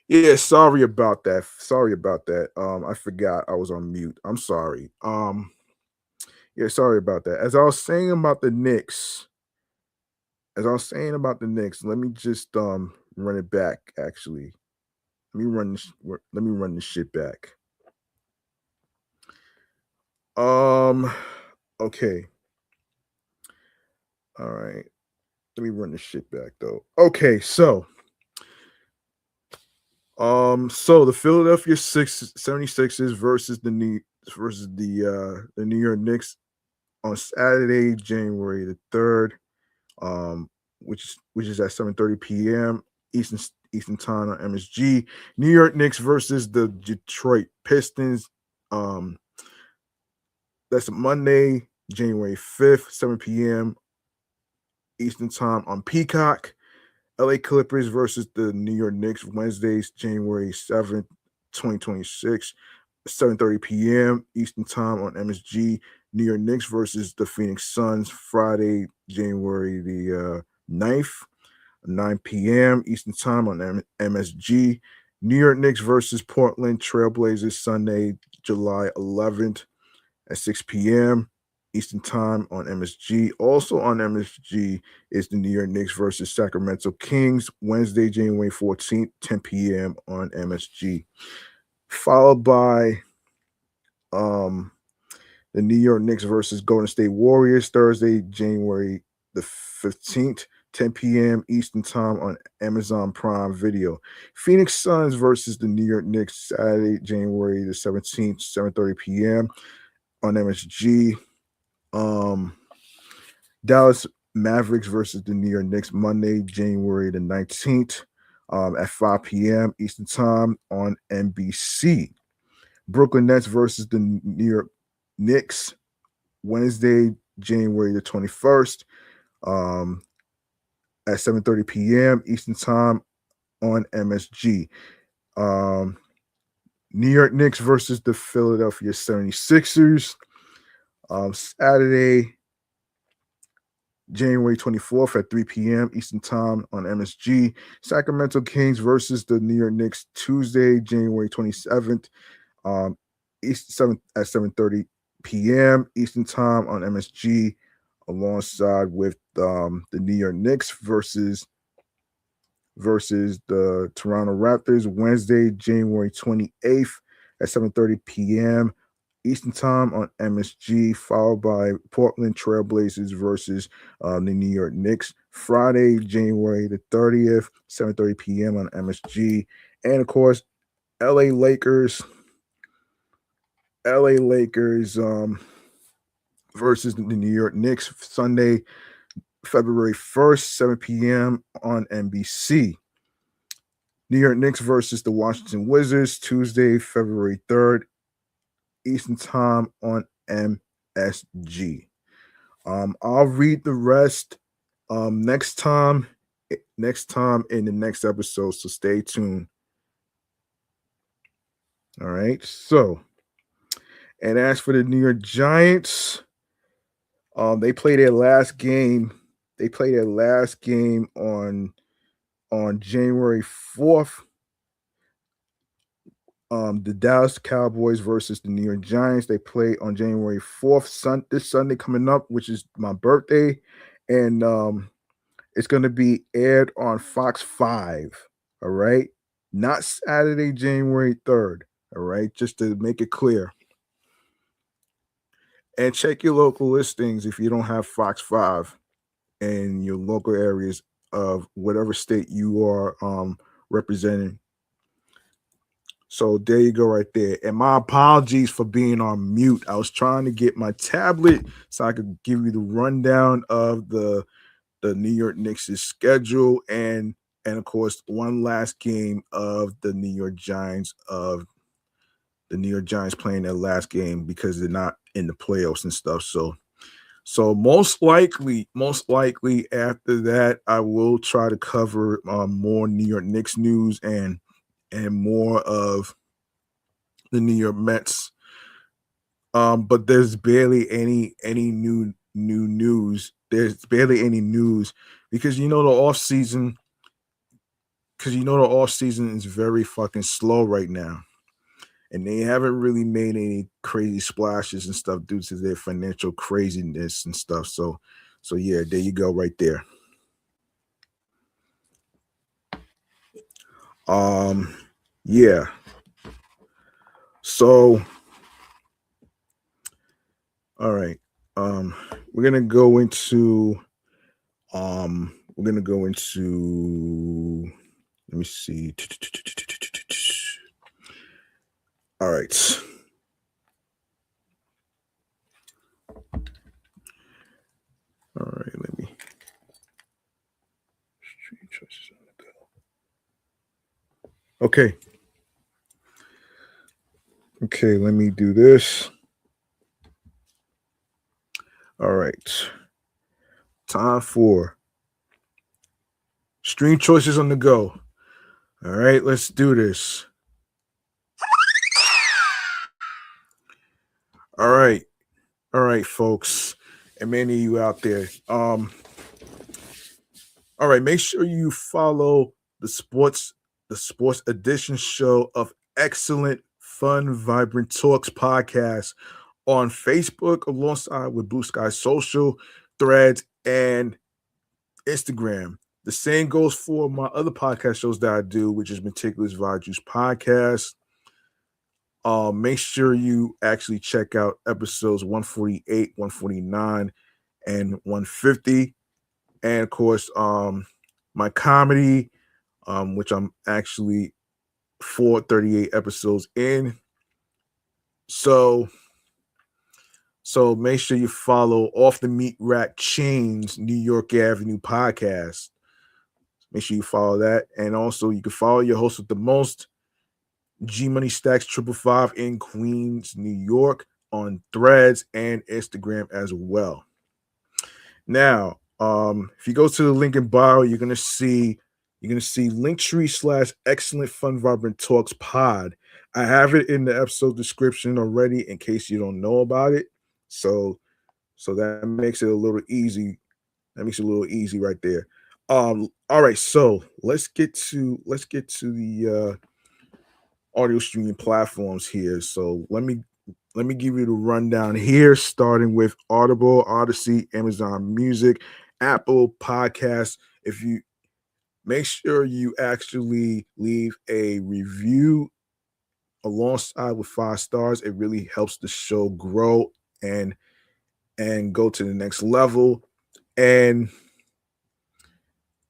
Yeah, sorry about that. Sorry about that. I forgot I was on mute. I'm sorry. Yeah, sorry about that. As I was saying about the Knicks, let me just run it back actually. Let me run this shit back. Um okay. All right. Let me run this shit back though. Okay, so the Philadelphia 76ers versus the New York Knicks on Saturday, January the 3rd, um, which is at 7:30 p.m. Eastern time on MSG. New York Knicks versus the Detroit Pistons. Um, that's Monday, January 5th, 7 p.m. Eastern time on Peacock. LA Clippers versus the New York Knicks, Wednesdays, January 7th, 2026, 7:30 p.m. Eastern Time on MSG. New York Knicks versus the Phoenix Suns, Friday, January the 9th, 9 p.m. Eastern Time on MSG. New York Knicks versus Portland Trailblazers, Sunday, July 11th at 6 p.m. Eastern Time on MSG. Also on MSG is the New York Knicks versus Sacramento Kings, Wednesday, January 14th, 10 p.m. on MSG. Followed by um, the New York Knicks versus Golden State Warriors, Thursday, January the 15th, 10 p.m. Eastern Time on Amazon Prime Video. Phoenix Suns versus the New York Knicks, Saturday, January the 17th, 7:30 p.m. on MSG. Um, Dallas Mavericks versus the New York Knicks, Monday, January the 19th, at 5 p.m. Eastern Time on NBC. Brooklyn Nets versus the New York Knicks, Wednesday, January the 21st, um, at 7:30 p.m. Eastern Time on MSG. Um, New York Knicks versus the Philadelphia 76ers, Saturday, January 24th at 3 p.m. Eastern Time on MSG. Sacramento Kings versus the New York Knicks, Tuesday, January 27th, East 7 at 7:30 p.m. Eastern Time on MSG, alongside with the New York Knicks versus the Toronto Raptors, Wednesday, January 28th at 7:30 p.m. Eastern Time on MSG, followed by Portland Trailblazers versus the New York Knicks, Friday, January the 30th, 7:30 p.m. on MSG. And of course, LA Lakers, LA Lakers versus the New York Knicks, Sunday, February 1st, 7 p.m. on NBC. New York Knicks versus the Washington Wizards, Tuesday, February 3rd, Eastern Time on MSG. I'll read the rest next time in the next episode, so stay tuned. All right. So, and as for the New York Giants, they play their last game. They play their last game on January 4th. The Dallas Cowboys versus the New York Giants. They play on January 4th, this Sunday coming up, which is my birthday. And it's going to be aired on Fox 5. All right. Not Saturday, January 3rd. All right. Just to make it clear. And check your local listings if you don't have Fox 5 in your local areas of whatever state you are representing. So there you go right there. And my apologies for being on mute. I was trying to get my tablet so I could give you the rundown of the New York Knicks' schedule and of course one last game of the New York Giants playing their last game because they're not in the playoffs and stuff. So most likely after that, I will try to cover more New York Knicks news and more of the New York Mets. But there's barely any new news. There's barely any news because the off season because you know the off season is very fucking slow right now, and they haven't really made any crazy splashes and stuff due to their financial craziness and stuff. So yeah, there you go, right there. Yeah. So, all right. We're gonna go into. We're gonna go into. Let me see. All right. All right. Let me. Okay. Okay. Let me do this. All right. Time for stream choices on the go. All right. Let's do this. All right. All right, folks. And many of you out there. All right, make sure you follow the sports edition show of Excellent Fun Vibrant Talks podcast on Facebook alongside with Blue Sky Social, Threads, and Instagram. The same goes for my other podcast shows that I do, which is Meticulous Rodgers podcast. Make sure you actually check out episodes 148, 149, and 150. And of course, my comedy, which I'm actually 438 episodes in. So make sure you follow Off the Meat Rack Chains New York Avenue podcast. Make sure you follow that. And also you can follow your host with the most, G Money Stacks 555 in Queens, New York, on Threads and Instagram as well. Now, if you go to the link in bio, you're gonna see Linktree / Excellent Fun Vibrant Talks Pod. I have it in the episode description already in case you don't know about it. So that makes it a little easy. That makes it a little easy right there. All right, so let's get to the audio streaming platforms here. So let me give you the rundown here, starting with Audible, Odyssey, Amazon Music, Apple Podcasts. If you make sure you actually leave a review alongside with 5 stars, it really helps the show grow and go to the next level. And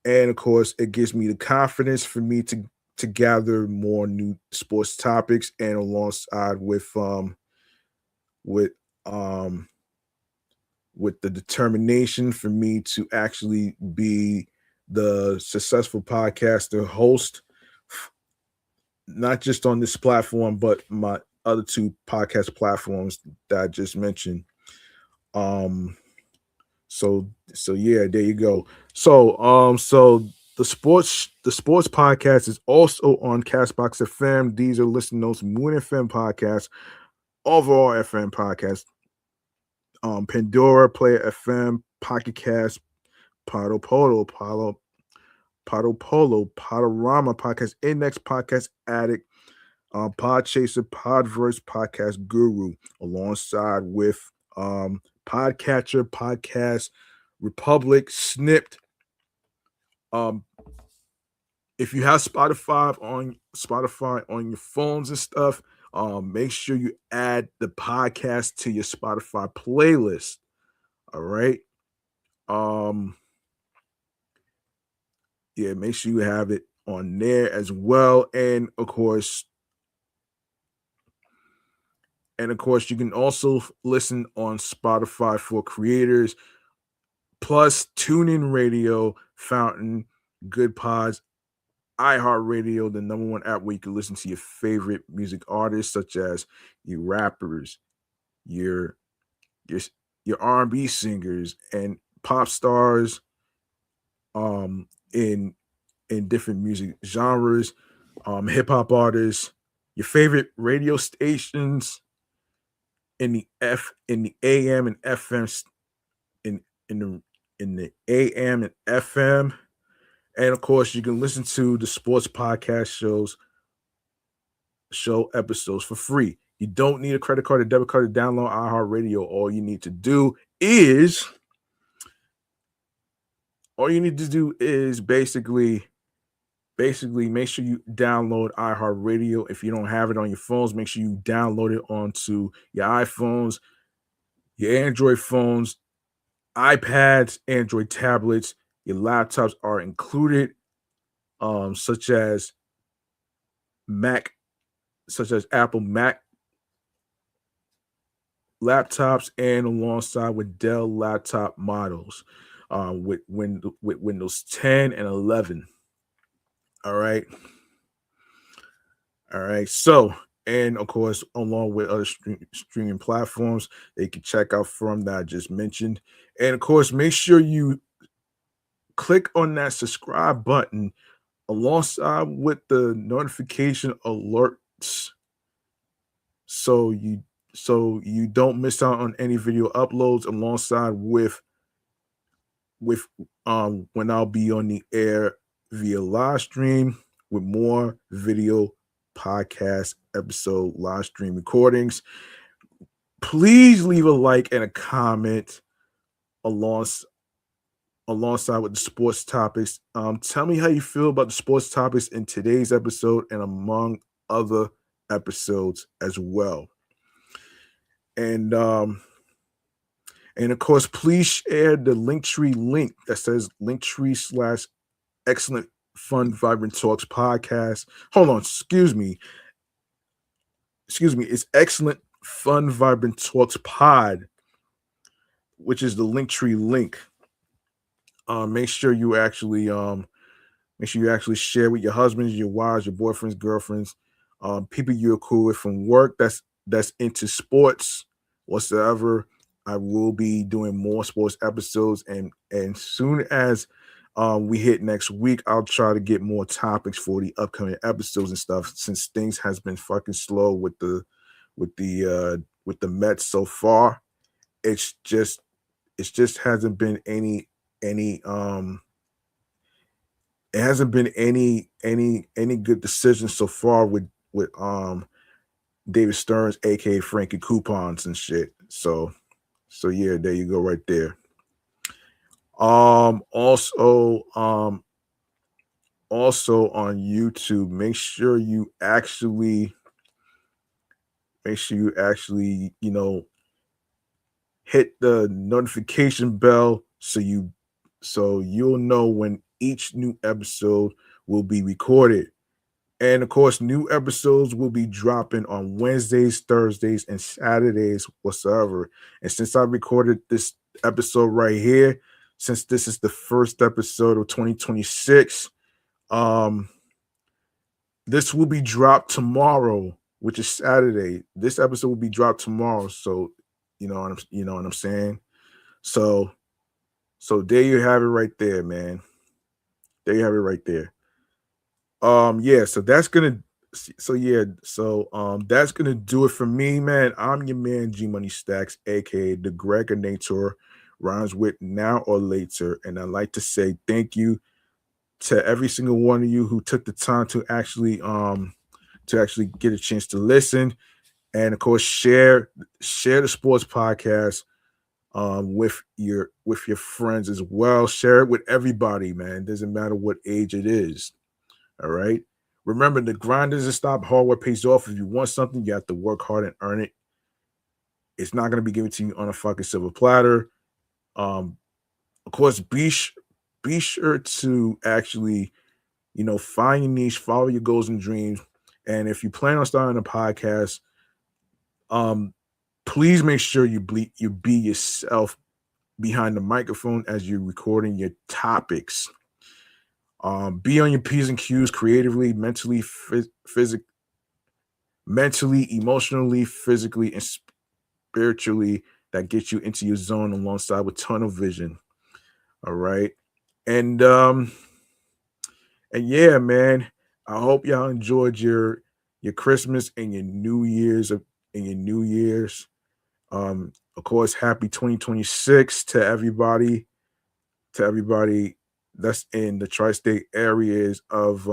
of course, it gives me the confidence for me to gather more new sports topics, and alongside with the determination for me to actually be the successful podcaster host, not just on this platform, but my other 2 podcast platforms that I just mentioned. So yeah, there you go. So the sports podcast is also on Castbox FM, Deezer, Listen Notes, Moon FM podcast, Overall FM podcast, Pandora, Player FM, Pocket Cast, Podopolo, Podorama podcast, Index podcast Addict, Podchaser, Podverse, Podcast Guru, alongside with Podcatcher, Podcast Republic, Snipped. If you have Spotify on your phones and stuff, make sure you add the podcast to your Spotify playlist. All right. Yeah, make sure you have it on there as well. And of course, you can also listen on Spotify for creators, plus TuneIn Radio, Fountain, Good Pods, iHeartRadio, the #1 app where you can listen to your favorite music artists, such as your rappers, your R&B singers, and pop stars, in different music genres, hip hop artists, your favorite radio stations in the AM and FM, in the AM and FM, And of course, you can listen to the sports podcast show episodes for free. You don't need a credit card or debit card to download iHeartRadio. All you need to do is basically make sure you download iHeartRadio. If you don't have it on your phones, make sure you download it onto your iPhones, your Android phones, iPads, Android tablets. Your laptops are included, such as Apple Mac laptops, and alongside with Dell laptop models, with Windows 10 and 11. All right. So, and of course, along with other streaming platforms that you can check out from that I just mentioned. And of course, make sure you click on that subscribe button alongside with the notification alerts, so you don't miss out on any video uploads, alongside with when I'll be on the air via live stream with more video podcast episode live stream recordings. Please leave a like and a comment alongside with the sports topics. Tell me how you feel about the sports topics in today's episode and among other episodes as well. And of course, please share the Linktree link that says Linktree/Excellent Fun Vibrant Talks podcast. Hold on, excuse me. It's Excellent Fun Vibrant Talks pod, which is the Linktree link. Make sure you actually share with your husbands, your wives, your boyfriends, girlfriends, people you're cool with from work that's into sports whatsoever. I will be doing more sports episodes, and soon as we hit next week, I'll try to get more topics for the upcoming episodes and stuff, since things has been fucking slow with the Mets so far. It's just hasn't been any it hasn't been any good decisions so far with David Stearns, aka Frankie Coupons and shit. So yeah, there you go right there. Also on YouTube, make sure you actually hit the notification bell so you'll know when each new episode will be recorded. And of course, new episodes will be dropping on Wednesdays, Thursdays, and Saturdays whatsoever. And since I recorded this episode right here, since this is the first episode of 2026, this will be dropped tomorrow, which is Saturday. This episode will be dropped tomorrow. So you know what I'm saying? So there you have it right there, man. There you have it right there. Yeah, so that's gonna do it for me, man. I'm your man, G Money Stacks, aka the Gregonator, rhymes with now or later. And I'd like to say thank you to every single one of you who took the time to actually get a chance to listen. And of course, share the sports podcast with your friends as well. Share it with everybody, man. It doesn't matter what age it is. All right. Remember, the grind doesn't stop. Hard work pays off. If you want something, you have to work hard and earn it. It's not going to be given to you on a fucking silver platter. Of course, be sure to actually, find your niche, follow your goals and dreams. And if you plan on starting a podcast, please make sure you be yourself behind the microphone as you're recording your topics. Be on your P's and Q's creatively, mentally, emotionally, physically, and spiritually. That gets you into your zone alongside with tunnel vision. All right. And yeah, man, I hope y'all enjoyed your Christmas and your New Year's Of course, happy 2026 to everybody that's in the tri-state areas of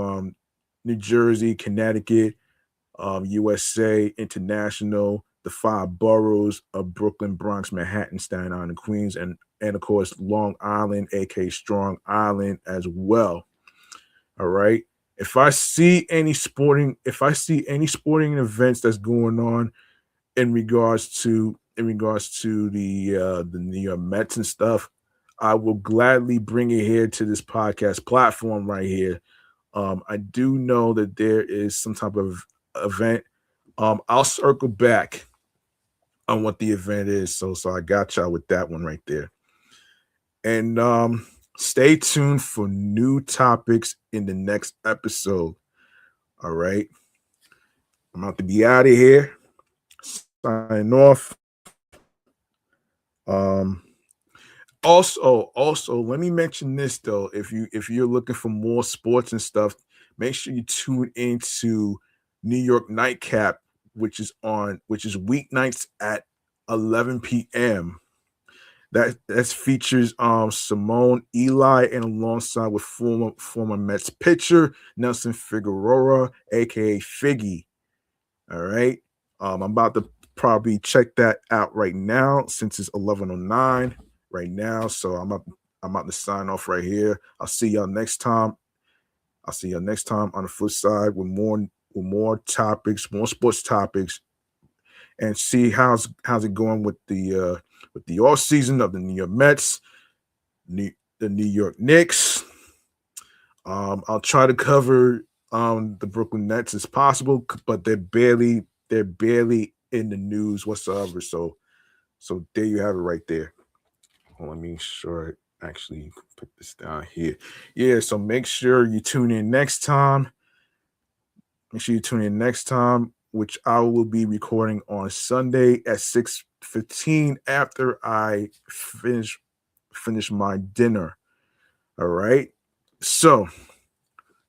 New Jersey, Connecticut, USA, International, the five boroughs of Brooklyn, Bronx, Manhattan, Staten Island, and Queens, and of course Long Island, aka Strong Island, as well. All right. If I see any sporting events that's going on in regards to the New York Mets and stuff, I will gladly bring it here to this podcast platform right here. I do know that there is some type of event. I'll circle back on what the event is. So I got y'all with that one right there. And stay tuned for new topics in the next episode. All right. I'm about to be out of here. Signing off. Also, let me mention this though. If you're looking for more sports and stuff, make sure you tune into New York Nightcap, which is weeknights at 11 p.m. That features Simone Eli and alongside with former Mets pitcher Nelson Figueroa, aka Figgy. All right. I'm about to probably check that out right now since it's 11:09 right now. So I'm about to sign off right here. I'll see y'all next time. I'll see y'all next time on the flip side with more topics, more sports topics, and see how's it going with the off season of the New York Mets, the New York Knicks. I'll try to cover the Brooklyn Nets as possible, but they're barely in the news whatsoever. So there you have it right there. Well, let me make sure I actually put this down here. Yeah, so make sure you tune in next time. Make sure you tune in next time, which I will be recording on Sunday at 6:15 after I finish my dinner. All right. So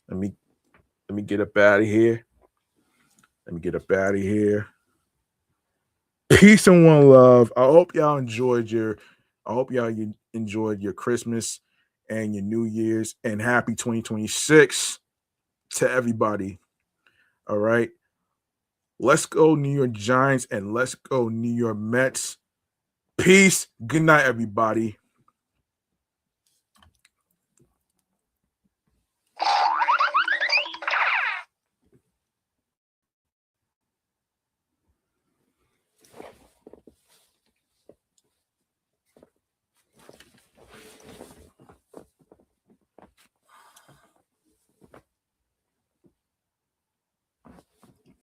let me get up out of here. Peace and one love. I hope y'all enjoyed your Christmas and your New Year's, and happy 2026 to everybody. All right. Let's go New York Giants and let's go New York Mets. Peace. Good night, everybody.